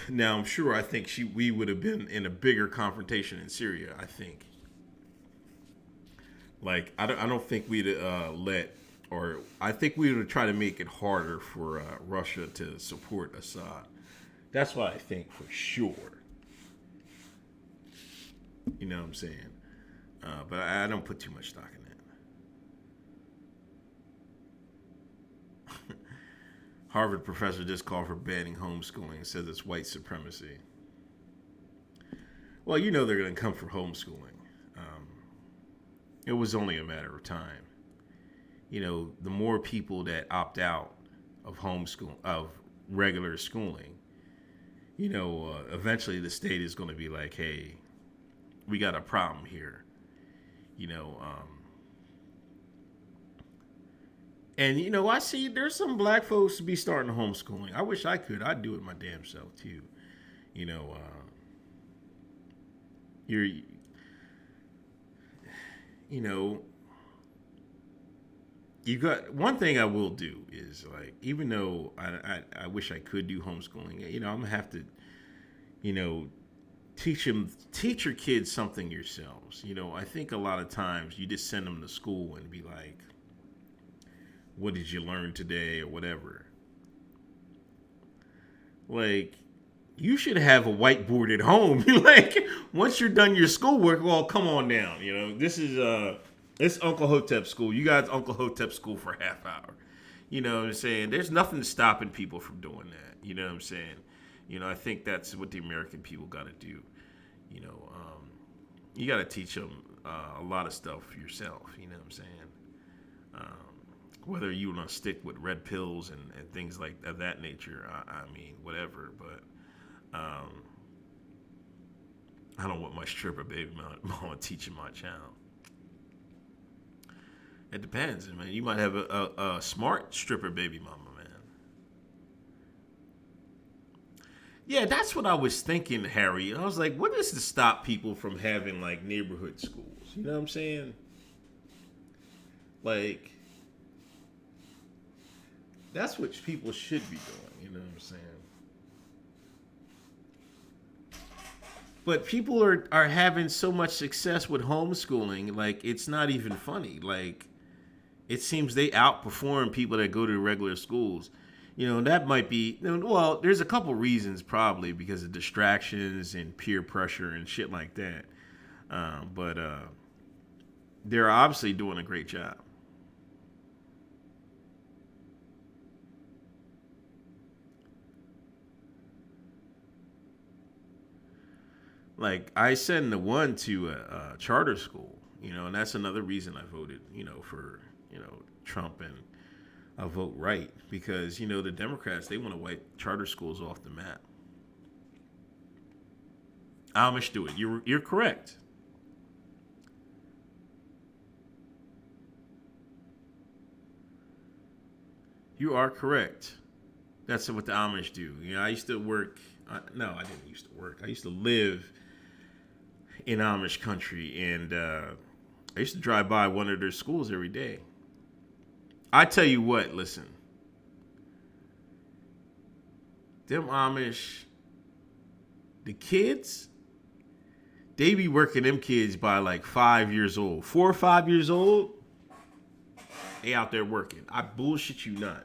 Speaker 1: Now, I'm sure I think we would have been in a bigger confrontation in Syria, I think. Like, I don't think we'd I think we would try to make it harder for Russia to support Assad. That's what I think for sure. You know what I'm saying? But I don't put too much stock in that. Harvard professor just called for banning homeschooling and says it's white supremacy. Well, you know they're going to come for homeschooling. It was only a matter of time. You know, the more people that opt out of regular schooling, you know, eventually the state is going to be like, hey, we got a problem here. You know, and, you know, I see there's some black folks to be starting homeschooling. I wish I could. I'd do it my damn self, too. You know, you got one thing I will do is, like, even though I wish I could do homeschooling, you know, I'm gonna have to, you know, teach your kids something yourselves. You know, I think a lot of times you just send them to school and be like, what did you learn today or whatever. Like, you should have a whiteboard at home. Like, once you're done your schoolwork, well, come on down. You know, this is it's Uncle Hotep school. You got Uncle Hotep school for a half hour. You know what I'm saying? There's nothing stopping people from doing that. You know what I'm saying? You know, I think that's what the American people got to do. You know, you got to teach them a lot of stuff yourself. You know what I'm saying? Whether you want to stick with red pills and things like of that nature, I mean, whatever. But I don't want my stripper baby mama teaching my child. It depends, man. You might have a smart stripper baby mama, man. Yeah, that's what I was thinking, Harry. I was like, what is to stop people from having, like, neighborhood schools? You know what I'm saying? Like, that's what people should be doing. You know what I'm saying? But people are having so much success with homeschooling, like, it's not even funny. Like, it seems they outperform people that go to regular schools. You know, that might be, well, there's a couple reasons probably because of distractions and peer pressure and shit like that. But they're obviously doing a great job. Like, I send the one to a charter school, you know, and that's another reason I voted, you know, for, you know, Trump, and I vote right because, you know, the Democrats, they want to wipe charter schools off the map. Amish do it. You're correct. You are correct. That's what the Amish do. You know, I used to work. No, I didn't used to work. I used to live in Amish country, and I used to drive by one of their schools every day. I tell you what, listen. Them Amish, the kids, they be working them kids by like 5 years old. 4 or 5 years old, they out there working. I bullshit you not.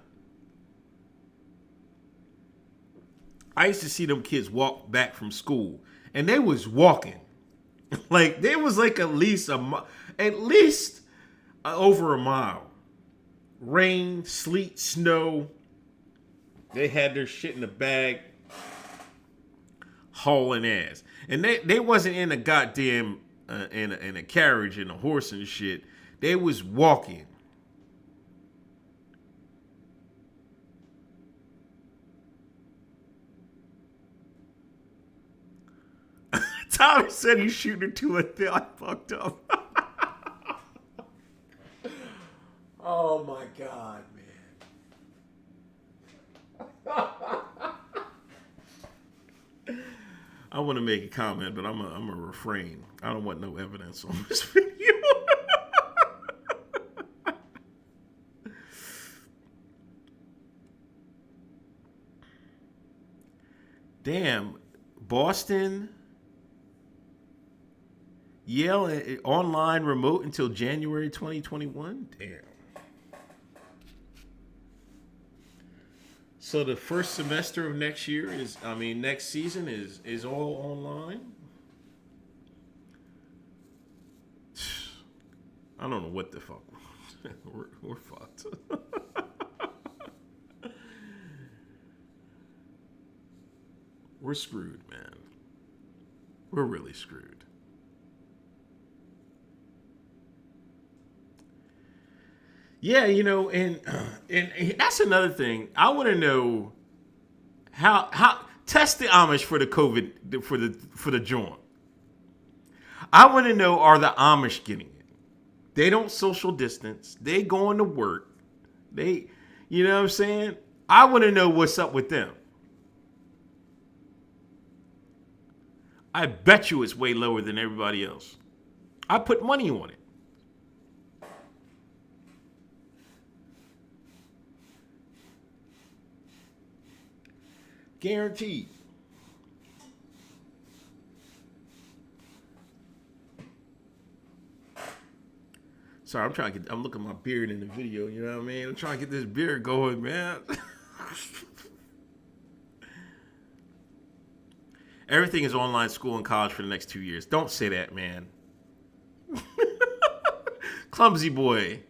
Speaker 1: I used to see them kids walk back from school, and they was walking. Like, there was like at least over a mile. Rain, sleet, snow. They had their shit in the bag, hauling ass. And they wasn't in a goddamn, in a carriage and a horse and shit. They was walking. Tommy said he's shooting to it. I fucked up. Oh my God, man. I want to make a comment, but I'm a refrain. I don't want no evidence on this video. Damn, Boston, Yale online remote until January 2021. Damn. So the first semester of next season is all online. I don't know what the fuck. We're fucked. We're screwed, man. We're really screwed. Yeah, and that's another thing. I want to know how test the Amish for the COVID for the joint. I want to know, are the Amish getting it? They don't social distance. They going to work. You know what I'm saying? I want to know what's up with them. I bet you it's way lower than everybody else. I put money on it. Guaranteed. Sorry, I'm looking at my beard in the video, you know what I mean? I'm trying to get this beard going, man. Everything is online school and college for the next 2 years. Don't say that, man. Clumsy boy.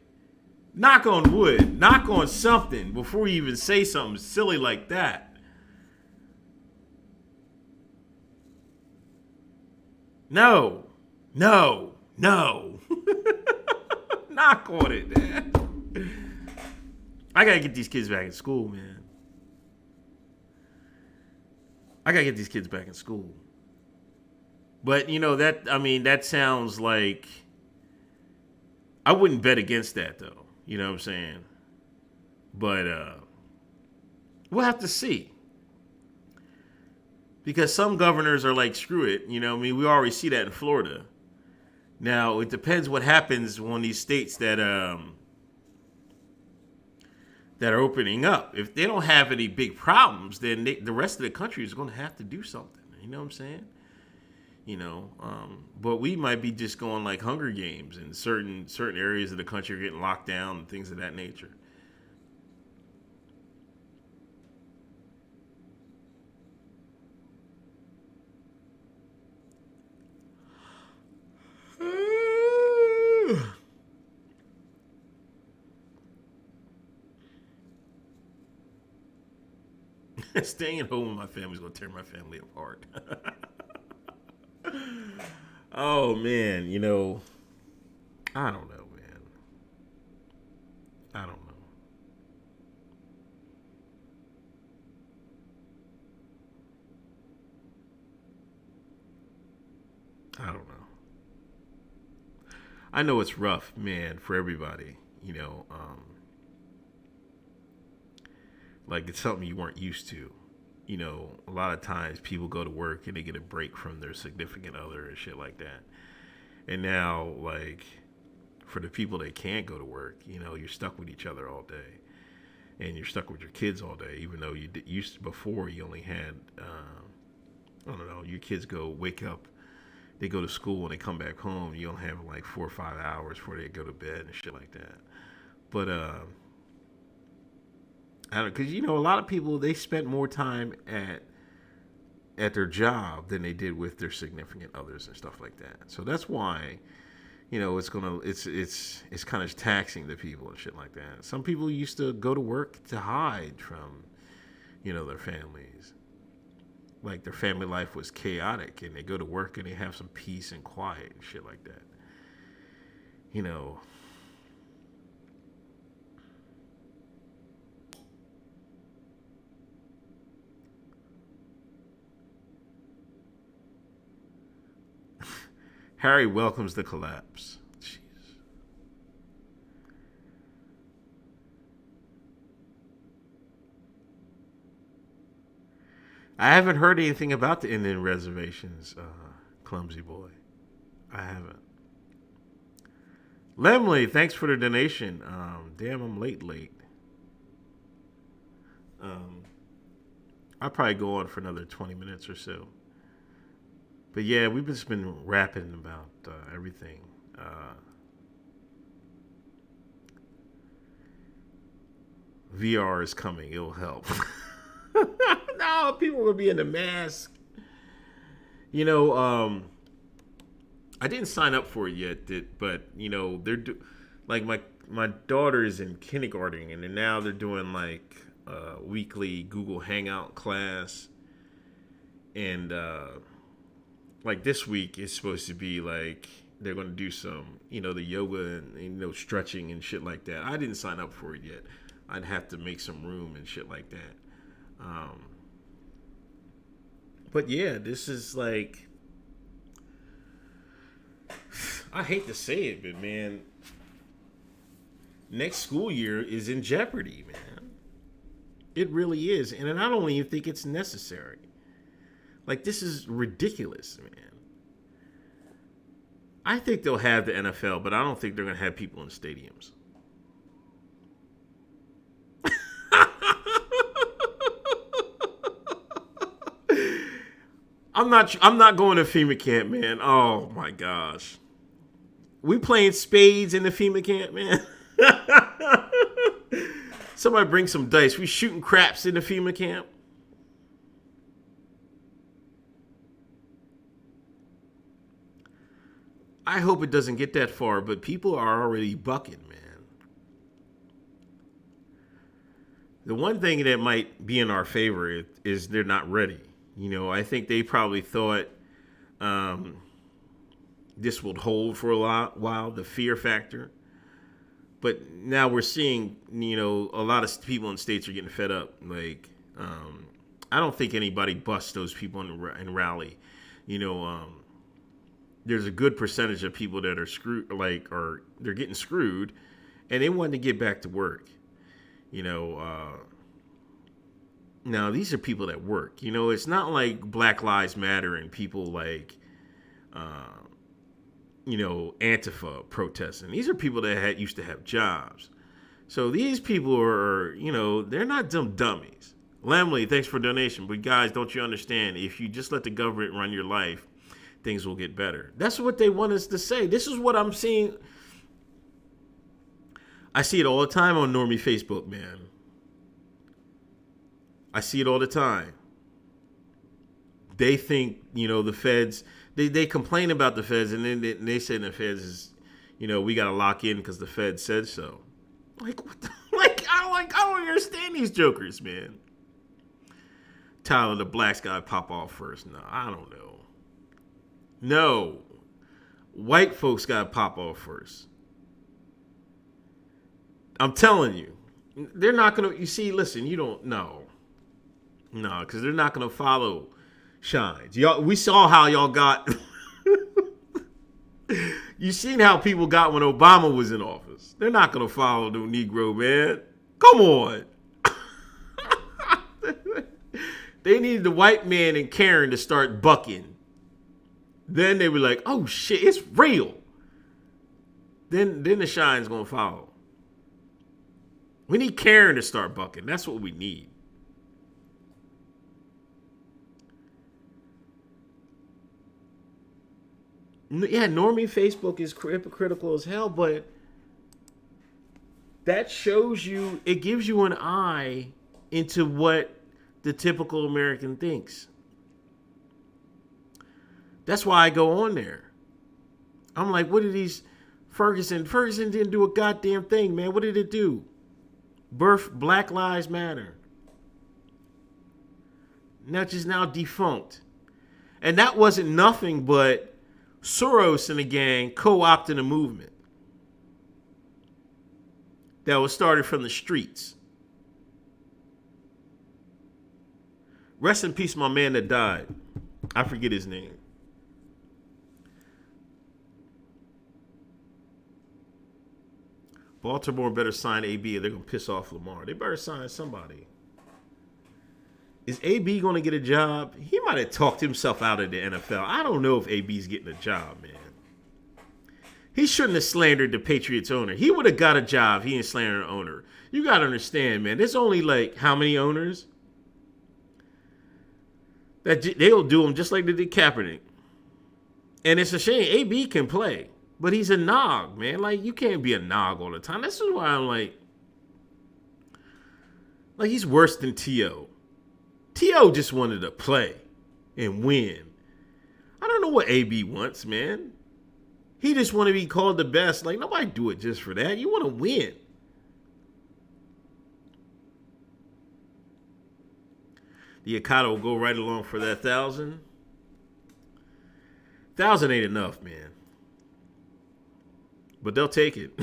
Speaker 1: Knock on wood. Knock on something before you even say something silly like that. No. Knock on it, man. I gotta get these kids back in school, man. I gotta get these kids back in school. But that sounds like, I wouldn't bet against that though. You know what I'm saying? But we'll have to see. Because some governors are like, screw it. We already see that in Florida. Now, it depends what happens when these states that are opening up. If they don't have any big problems, then the rest of the country is going to have to do something. You know what I'm saying? But we might be just going like Hunger Games, and certain areas of the country are getting locked down and things of that nature. Staying at home with my family is going to tear my family apart. Oh, man. I don't know, man. I don't know. I don't know. I know it's rough, man, for everybody. Like, it's something you weren't used to. A lot of times people go to work and they get a break from their significant other and shit like that. And now, like, for the people that can't go to work, you're stuck with each other all day. And you're stuck with your kids all day, even though you used to, before you only had, I don't know, your kids wake up, they go to school and they come back home. You don't have like 4 or 5 hours before they go to bed and shit like that. But, I don't, because a lot of people, they spent more time at at their job than they did with their significant others and stuff like that. So that's why, it's kind of taxing to people and shit like that. Some people used to go to work to hide from, their families. Like their family life was chaotic, and they go to work and they have some peace and quiet and shit like that. Harry welcomes the collapse. Jeez. I haven't heard anything about the Indian reservations, clumsy boy. I haven't. Lemley, thanks for the donation. Damn, I'm late. I'll probably go on for another 20 minutes or so. But yeah, we've just been rapping about everything. VR is coming. It'll help. No, people will be in a mask. I didn't sign up for it yet, but they're like my daughter is in kindergarten, and now they're doing like a weekly Google Hangout class, and like this week it's supposed to be like they're going to do some the yoga and stretching and shit like that. I didn't sign up for it yet. I'd have to make some room and shit like that. But yeah, this is like, I hate to say it, but man, next school year is in jeopardy, man. It really is. And I don't even think it's necessary. Like, this is ridiculous, man. I think they'll have the NFL, but I don't think they're going to have people in stadiums. I'm not going to FEMA camp, man. Oh my gosh. We playing spades in the FEMA camp, man. Somebody bring some dice. We shooting craps in the FEMA camp. I hope it doesn't get that far, but people are already bucking, man. The one thing that might be in our favor is they're not ready. I think they probably thought this would hold for a while, the fear factor. But now we're seeing, a lot of people in states are getting fed up. Like, I don't think anybody busts those people in Raleigh. There's a good percentage of people that are screwed, or they're getting screwed, and they want to get back to work. Now, these are people that work. It's not like Black Lives Matter and people like, Antifa protesting. These are people that used to have jobs. So these people are, they're not dummies. Lamley, thanks for donation. But guys, don't you understand? If you just let the government run your life, things will get better. That's what they want us to say. This is what I'm seeing. I see it all the time on Normie Facebook, man. I see it all the time. They think, the feds, they complain about the feds, and then they say the feds is, we got to lock in because the feds said so. Like, what the, I don't understand these jokers, man. Tyler, the blacks got to pop off first. No, I don't know. No. White folks got to pop off first. I'm telling you. They're not going to, you see, listen, you don't know. No, because they're not going to follow Shines. We saw how y'all got. You seen how people got when Obama was in office. They're not going to follow the Negro, man. Come on. They needed the white man and Karen to start bucking. Then they were like, oh, shit, it's real. Then the Shine's going to follow. We need Karen to start bucking. That's what we need. Yeah, Normie Facebook is hypocritical as hell, but that shows you, it gives you an eye into what the typical American thinks. That's why I go on there. I'm like, what did these Ferguson didn't do a goddamn thing, man. What did it do? Birth Black Lives Matter. Now just now defunct. And that wasn't nothing but Soros and the gang co-opting a movement that was started from the streets. Rest in peace, my man that died. I forget his name. Baltimore better sign AB or they're going to piss off Lamar. They better sign somebody. Is AB going to get a job? He might have talked himself out of the NFL. I don't know if AB's getting a job, man. He shouldn't have slandered the Patriots owner. He would have got a job. He ain't slandered the owner. You got to understand, man. There's only like how many owners? That they'll do them just like they did Kaepernick. And it's a shame. AB can play. But he's a nog, man. Like, you can't be a nog all the time. This is why I'm like he's worse than T.O. T.O. just wanted to play and win. I don't know what AB wants, man. He just want to be called the best. Like, nobody do it just for that. You want to win. The Okada will go right along for that 1,000. 1,000 ain't enough, man. But they'll take it.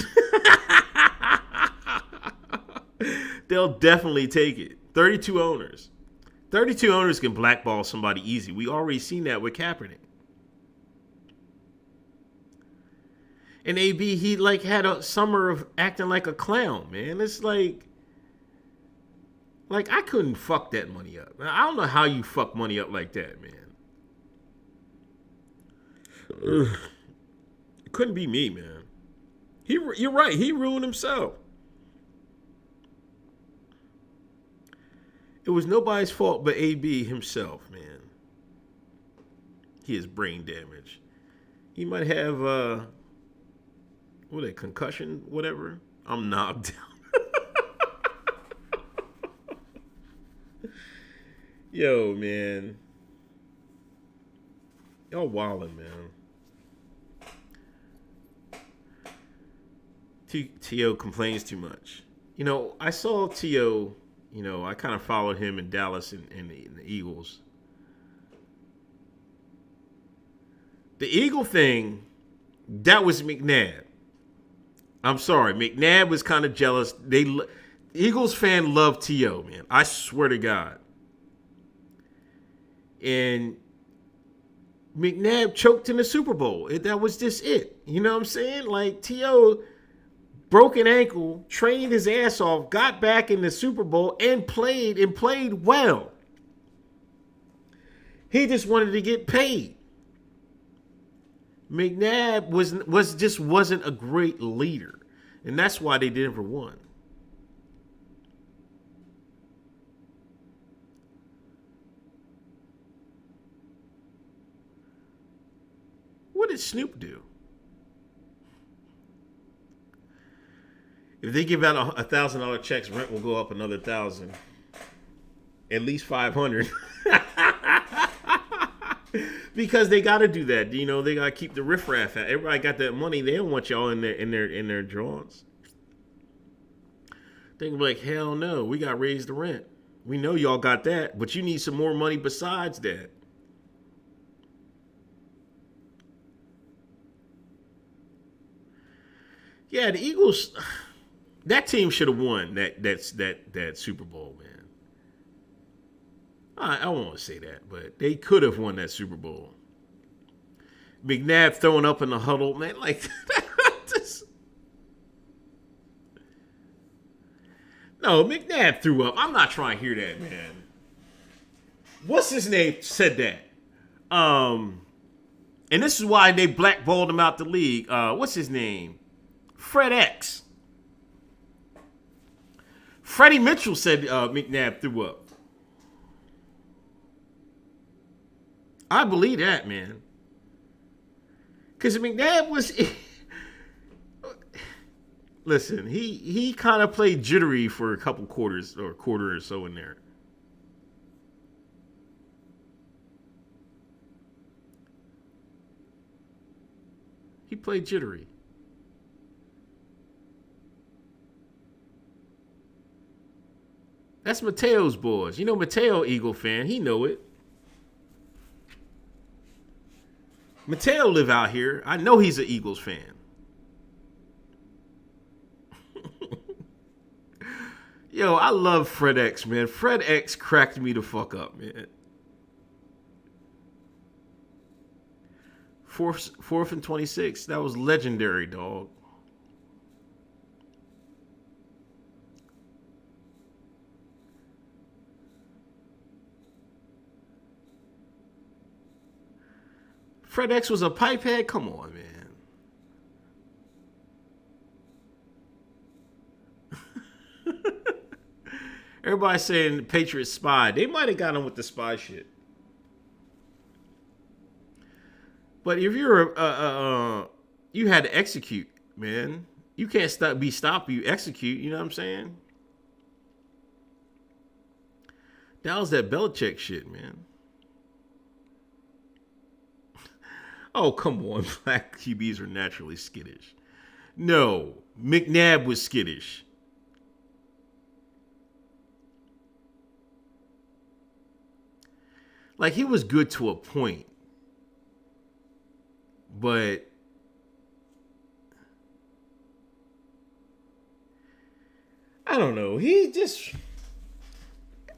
Speaker 1: They'll definitely take it. 32 owners. 32 owners can blackball somebody easy. We already seen that with Kaepernick. And AB, he like had a summer of acting like a clown, man. It's like I couldn't fuck that money up. I don't know how you fuck money up like that, man. Ugh. It couldn't be me, man. You're right. He ruined himself. It was nobody's fault but AB himself, man. He has brain damage. He might have concussion, whatever. I'm knocked down. Yo, man. Y'all wildin', man. T.O. complains too much. You know, I saw T.O., you know, I kind of followed him in Dallas and the Eagles. The Eagle thing, that was McNabb. I'm sorry. McNabb was kind of jealous. Eagles fan love T.O., man. I swear to God. And McNabb choked in the Super Bowl. That was just it. You know what I'm saying? Like, T.O. broken ankle, trained his ass off, got back in the Super Bowl and played well. He just wanted to get paid. McNabb wasn't a great leader. And that's why they never won. What did Snoop do? If they give out $1,000 checks, rent will go up another 1,000, at least 500, because they got to do that. You know, they got to keep the riffraff out. Everybody got that money. They don't want y'all in their drawings. They can be like, hell no, we got to raise the rent. We know y'all got that, but you need some more money besides that. Yeah, the Eagles. That team should have won that Super Bowl, man. I won't want to say that, but they could have won that Super Bowl. McNabb throwing up in the huddle, man, like just... No, McNabb threw up. I'm not trying to hear that, man. What's his name said that? And this is why they blackballed him out the league. What's his name? Fred X. Freddie Mitchell said McNabb threw up. I believe that, man. Because McNabb was... Listen, he kind of played jittery for a couple quarters or a quarter or so in there. play jittery. That's Mateo's boys. You know, Mateo, Eagle fan. He know it. Mateo live out here. I know he's an Eagles fan. Yo, I love Fred X, man. Fred X cracked me the fuck up, man. Fourth and 26. That was legendary, dog. Fred X was a pipehead? Come on, man. Everybody's saying the Patriots spy. They might have got him with the spy shit. But if you're you had to execute, man. You can't be stopped. You execute. You know what I'm saying? That was that Belichick shit, man. Oh, come on. Black QBs are naturally skittish. No, McNabb was skittish. Like, he was good to a point. But I don't know. He just...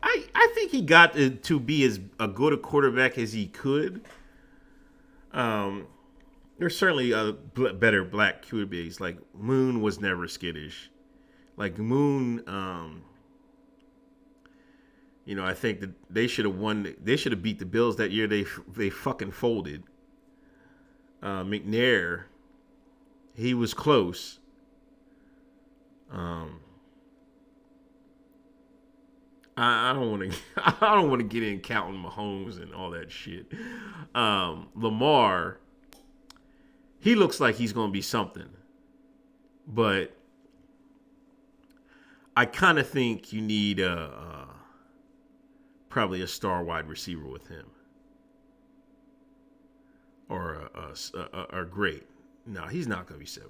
Speaker 1: I think he got to be as a good a quarterback as he could. There's certainly better black QBs. Like, Moon was never skittish. Like, Moon... you know, I think that they should have won. They should have beat the Bills that year. They fucking folded. McNair, he was close. I don't want to. I don't want to get in counting Mahomes and all that shit. Lamar, he looks like he's going to be something, but I kind of think you need probably a star wide receiver with him, or a great. No, he's not going to be 7-9.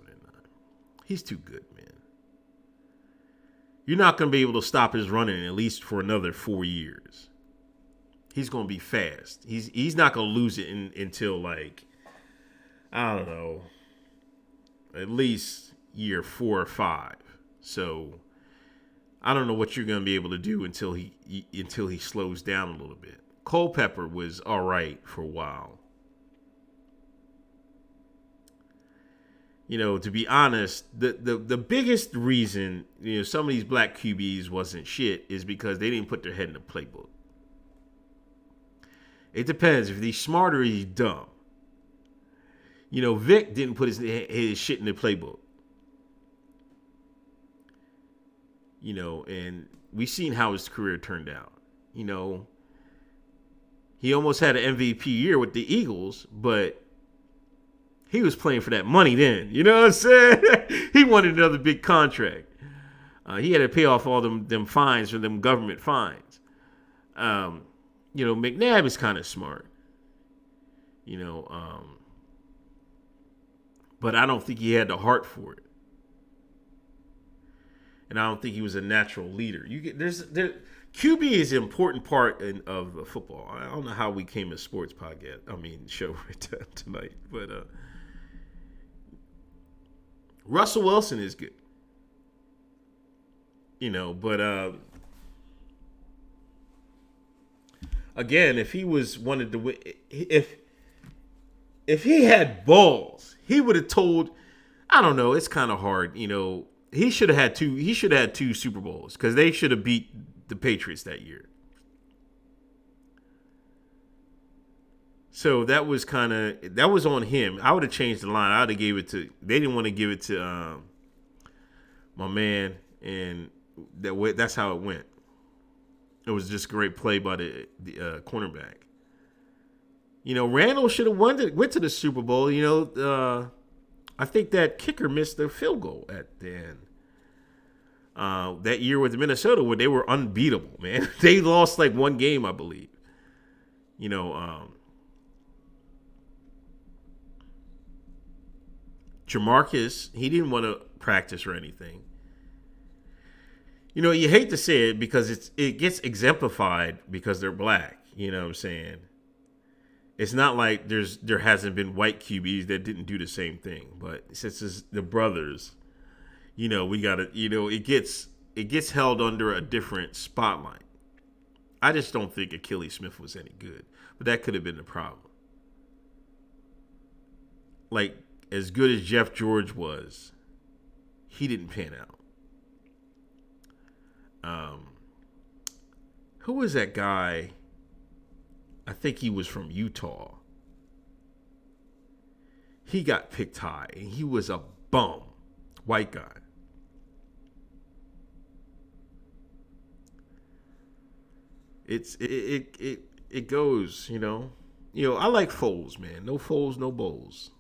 Speaker 1: He's too good, man. You're not going to be able to stop his running at least for another 4 years. He's going to be fast. He's not going to lose it until, like, I don't know, at least year 4 or 5. So I don't know what you're going to be able to do until he slows down a little bit. Culpepper was all right for a while. You know, to be honest, the biggest reason, you know, some of these black QBs wasn't shit is because they didn't put their head in the playbook. It depends. If he's smart or he's dumb. You know, Vic didn't put his shit in the playbook. You know, and we've seen how his career turned out. You know, he almost had an MVP year with the Eagles, but he was playing for that money then. You know what I'm saying? He wanted another big contract. He had to pay off all them fines for them government fines. You know, McNabb is kind of smart. You know, but I don't think he had the heart for it. And I don't think he was a natural leader. QB is an important part of football. I don't know how we came a sports podcast. I mean, show tonight, but Russell Wilson is good. You know, but again, if he wanted to win, if he had balls, he would have told. I don't know. It's kind of hard, you know. He should have had two. He should have had 2 Super Bowls because they should have beat the Patriots that year. So that was on him. I would have changed the line. I would have gave it to. They didn't want to give it to my man, and that's how it went. It was just a great play by the cornerback. You know, Randall should have went to the Super Bowl. You know, I think that kicker missed the field goal at the end. That year with Minnesota, where they were unbeatable, man. They lost like 1 game, I believe. You know, Jamarcus, he didn't want to practice or anything. You know, you hate to say it because it gets exemplified because they're black. You know what I'm saying? It's not like there hasn't been white QBs that didn't do the same thing, but since it's the brothers, you know, we got to, you know, it gets held under a different spotlight. I just don't think Achilles Smith was any good, but that could have been the problem. Like, as good as Jeff George was, he didn't pan out. Who was that guy? I think he was from Utah. He got picked high, and he was a bum. White guy. It goes, you know. You know, I like Foles, man. No Foles, no bowls.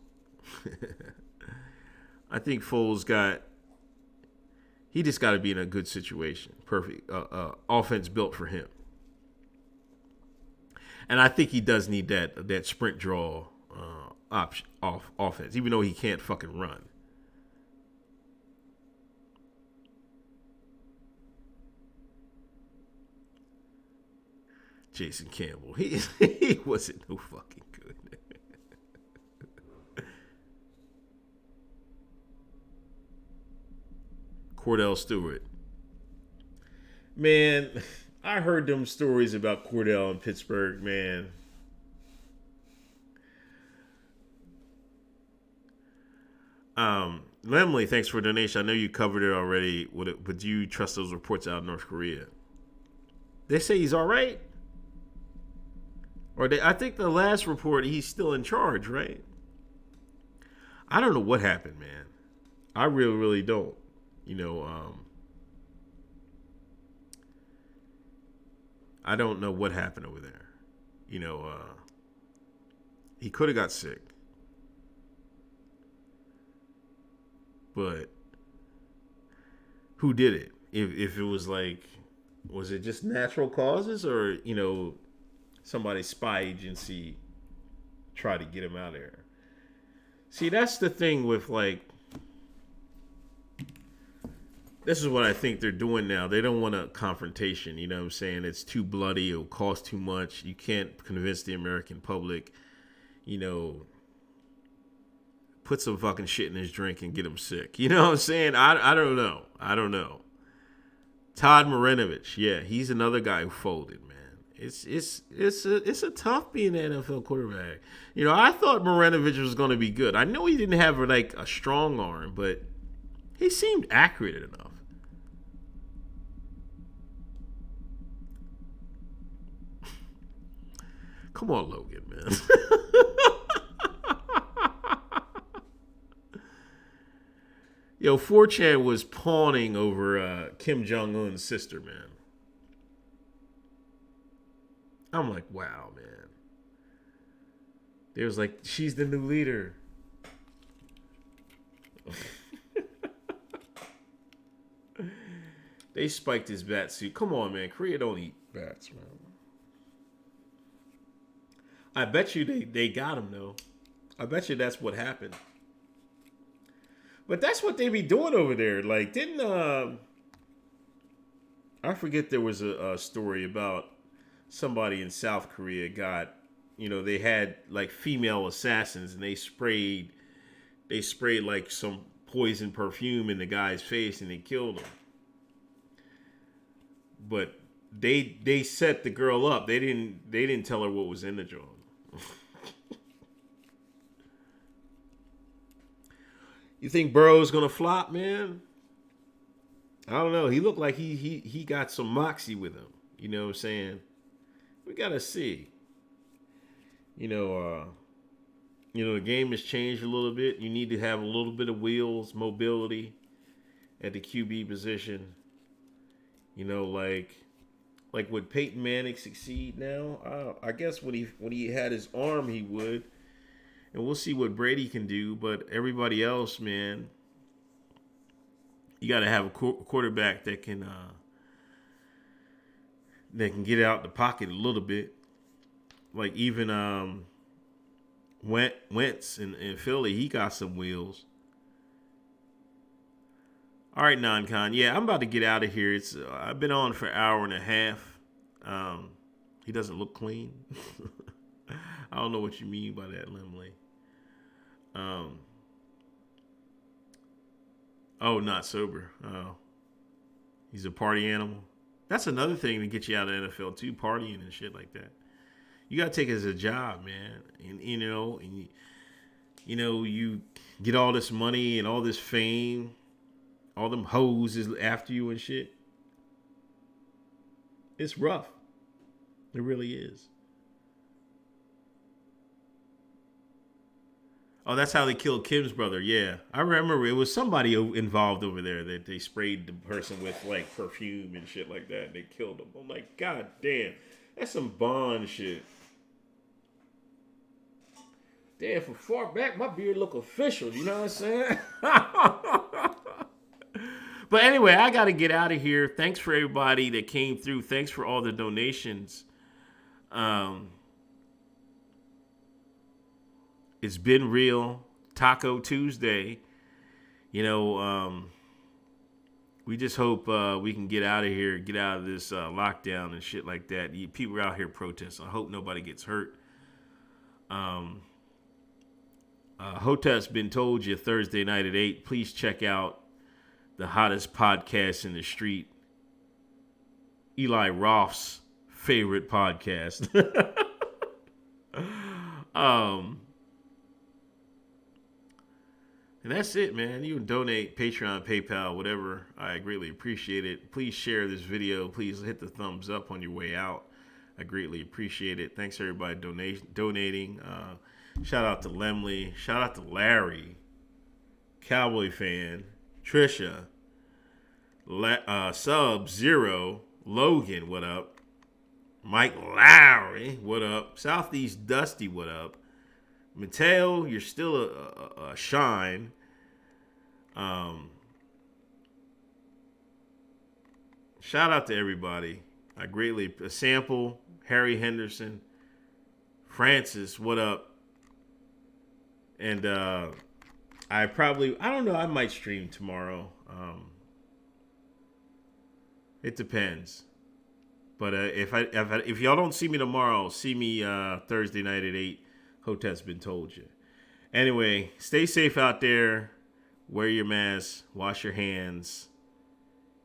Speaker 1: I think Foles he just got to be in a good situation. Perfect. Offense built for him. And I think he does need that sprint draw option off offense, even though he can't fucking run. Jason Campbell, he wasn't no fucking good. Cordell Stewart. Man, I heard them stories about Cordell in Pittsburgh, man. Lemley, thanks for the donation. I know you covered it already, but do you trust those reports out of North Korea? They say he's all right. I think the last report, he's still in charge, right? I don't know what happened, man. I really, really don't. You know, I don't know what happened over there. You know, he could have got sick. But who did it? If it was like, was it just natural causes, or, you know, somebody's spy agency tried to get him out of there? See, that's the thing with, like, this is what I think they're doing now. They don't want a confrontation. You know what I'm saying? It's too bloody. It'll cost too much. You can't convince the American public, you know, put some fucking shit in his drink and get him sick. You know what I'm saying? I don't know. I don't know. Todd Marinovich, yeah, he's another guy who folded, man. It's a tough being an NFL quarterback. You know, I thought Marinovich was going to be good. I know he didn't have like a strong arm, but he seemed accurate enough. Come on, Logan, man. Yo, 4chan was pawning over Kim Jong-un's sister, man. I'm like, wow, man. They was like, she's the new leader. They spiked his bat suit. Come on, man. Korea don't eat bats, man. I bet you they got him, though. I bet you that's what happened. But that's what they be doing over there. Like, didn't I forget there was a story about somebody in South Korea got, you know, they had like female assassins and they sprayed like some poison perfume in the guy's face and they killed him. But they set the girl up. They didn't tell her what was in the jar. You think Burrow's gonna flop, man? I don't know. He looked like he got some moxie with him. You know what I'm saying? We gotta see. You know, the game has changed a little bit. You need to have a little bit of wheels, mobility at the QB position. You know, like would Peyton Manning succeed now? I guess when he had his arm, he would. And we'll see what Brady can do. But everybody else, man, you got to have a quarterback that can get out the pocket a little bit. Like even Wentz in Philly, he got some wheels. All right, non-con. Yeah, I'm about to get out of here. It's I've been on for an hour and a half. He doesn't look clean. I don't know what you mean by that, Limley. Oh, not sober. Oh, he's a party animal. That's another thing to get you out of the NFL too, partying and shit like that. You gotta take it as a job, man. And you get all this money and all this fame, all them hoes is after you and shit. It's rough. It really is. Oh, that's how they killed Kim's brother. Yeah, I remember it was somebody involved over there that they sprayed the person with like perfume and shit like that. And they killed him. I'm like, God damn, that's some Bond shit. Damn, from far back, my beard look official. You know what I'm saying? But anyway, I got to get out of here. Thanks for everybody that came through. Thanks for all the donations. It's been real. Taco Tuesday. We just hope we can get out of here, get out of this lockdown and shit like that. People are out here protesting. I hope nobody gets hurt. Hoteps been told you Thursday night at 8. Please check out the hottest podcast in the street. Eli Roth's favorite podcast. And that's it, man. You can donate, Patreon, PayPal, whatever. I greatly appreciate it. Please share this video. Please hit the thumbs up on your way out. I greatly appreciate it. Thanks, everybody, donating. Shout out to Lemley. Shout out to Larry. Cowboy fan. Trisha. Sub-Zero. Logan, what up? Mike Lowry, what up? Southeast Dusty, what up? Mateo, you're still a shine. Shout out to everybody. I greatly Sample, Harry Henderson, Francis, what up? And I don't know, I might stream tomorrow. It depends. But if y'all don't see me tomorrow, see me Thursday night at 8. Hotep's been told you. Anyway, stay safe out there. Wear your mask. Wash your hands.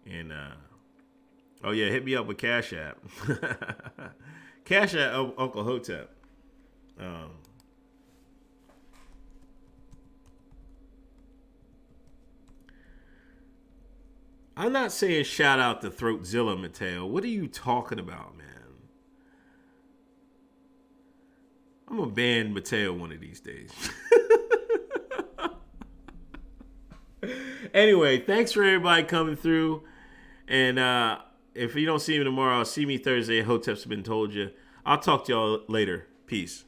Speaker 1: And, hit me up with Cashapp. Cashapp, Uncle Hotep. I'm not saying shout out to Throatzilla, Mateo. What are you talking about, man? I'm going to ban Mateo one of these days. Anyway, thanks for everybody coming through. And if you don't see me tomorrow, see me Thursday. Hotep's been told you. I'll talk to y'all later. Peace.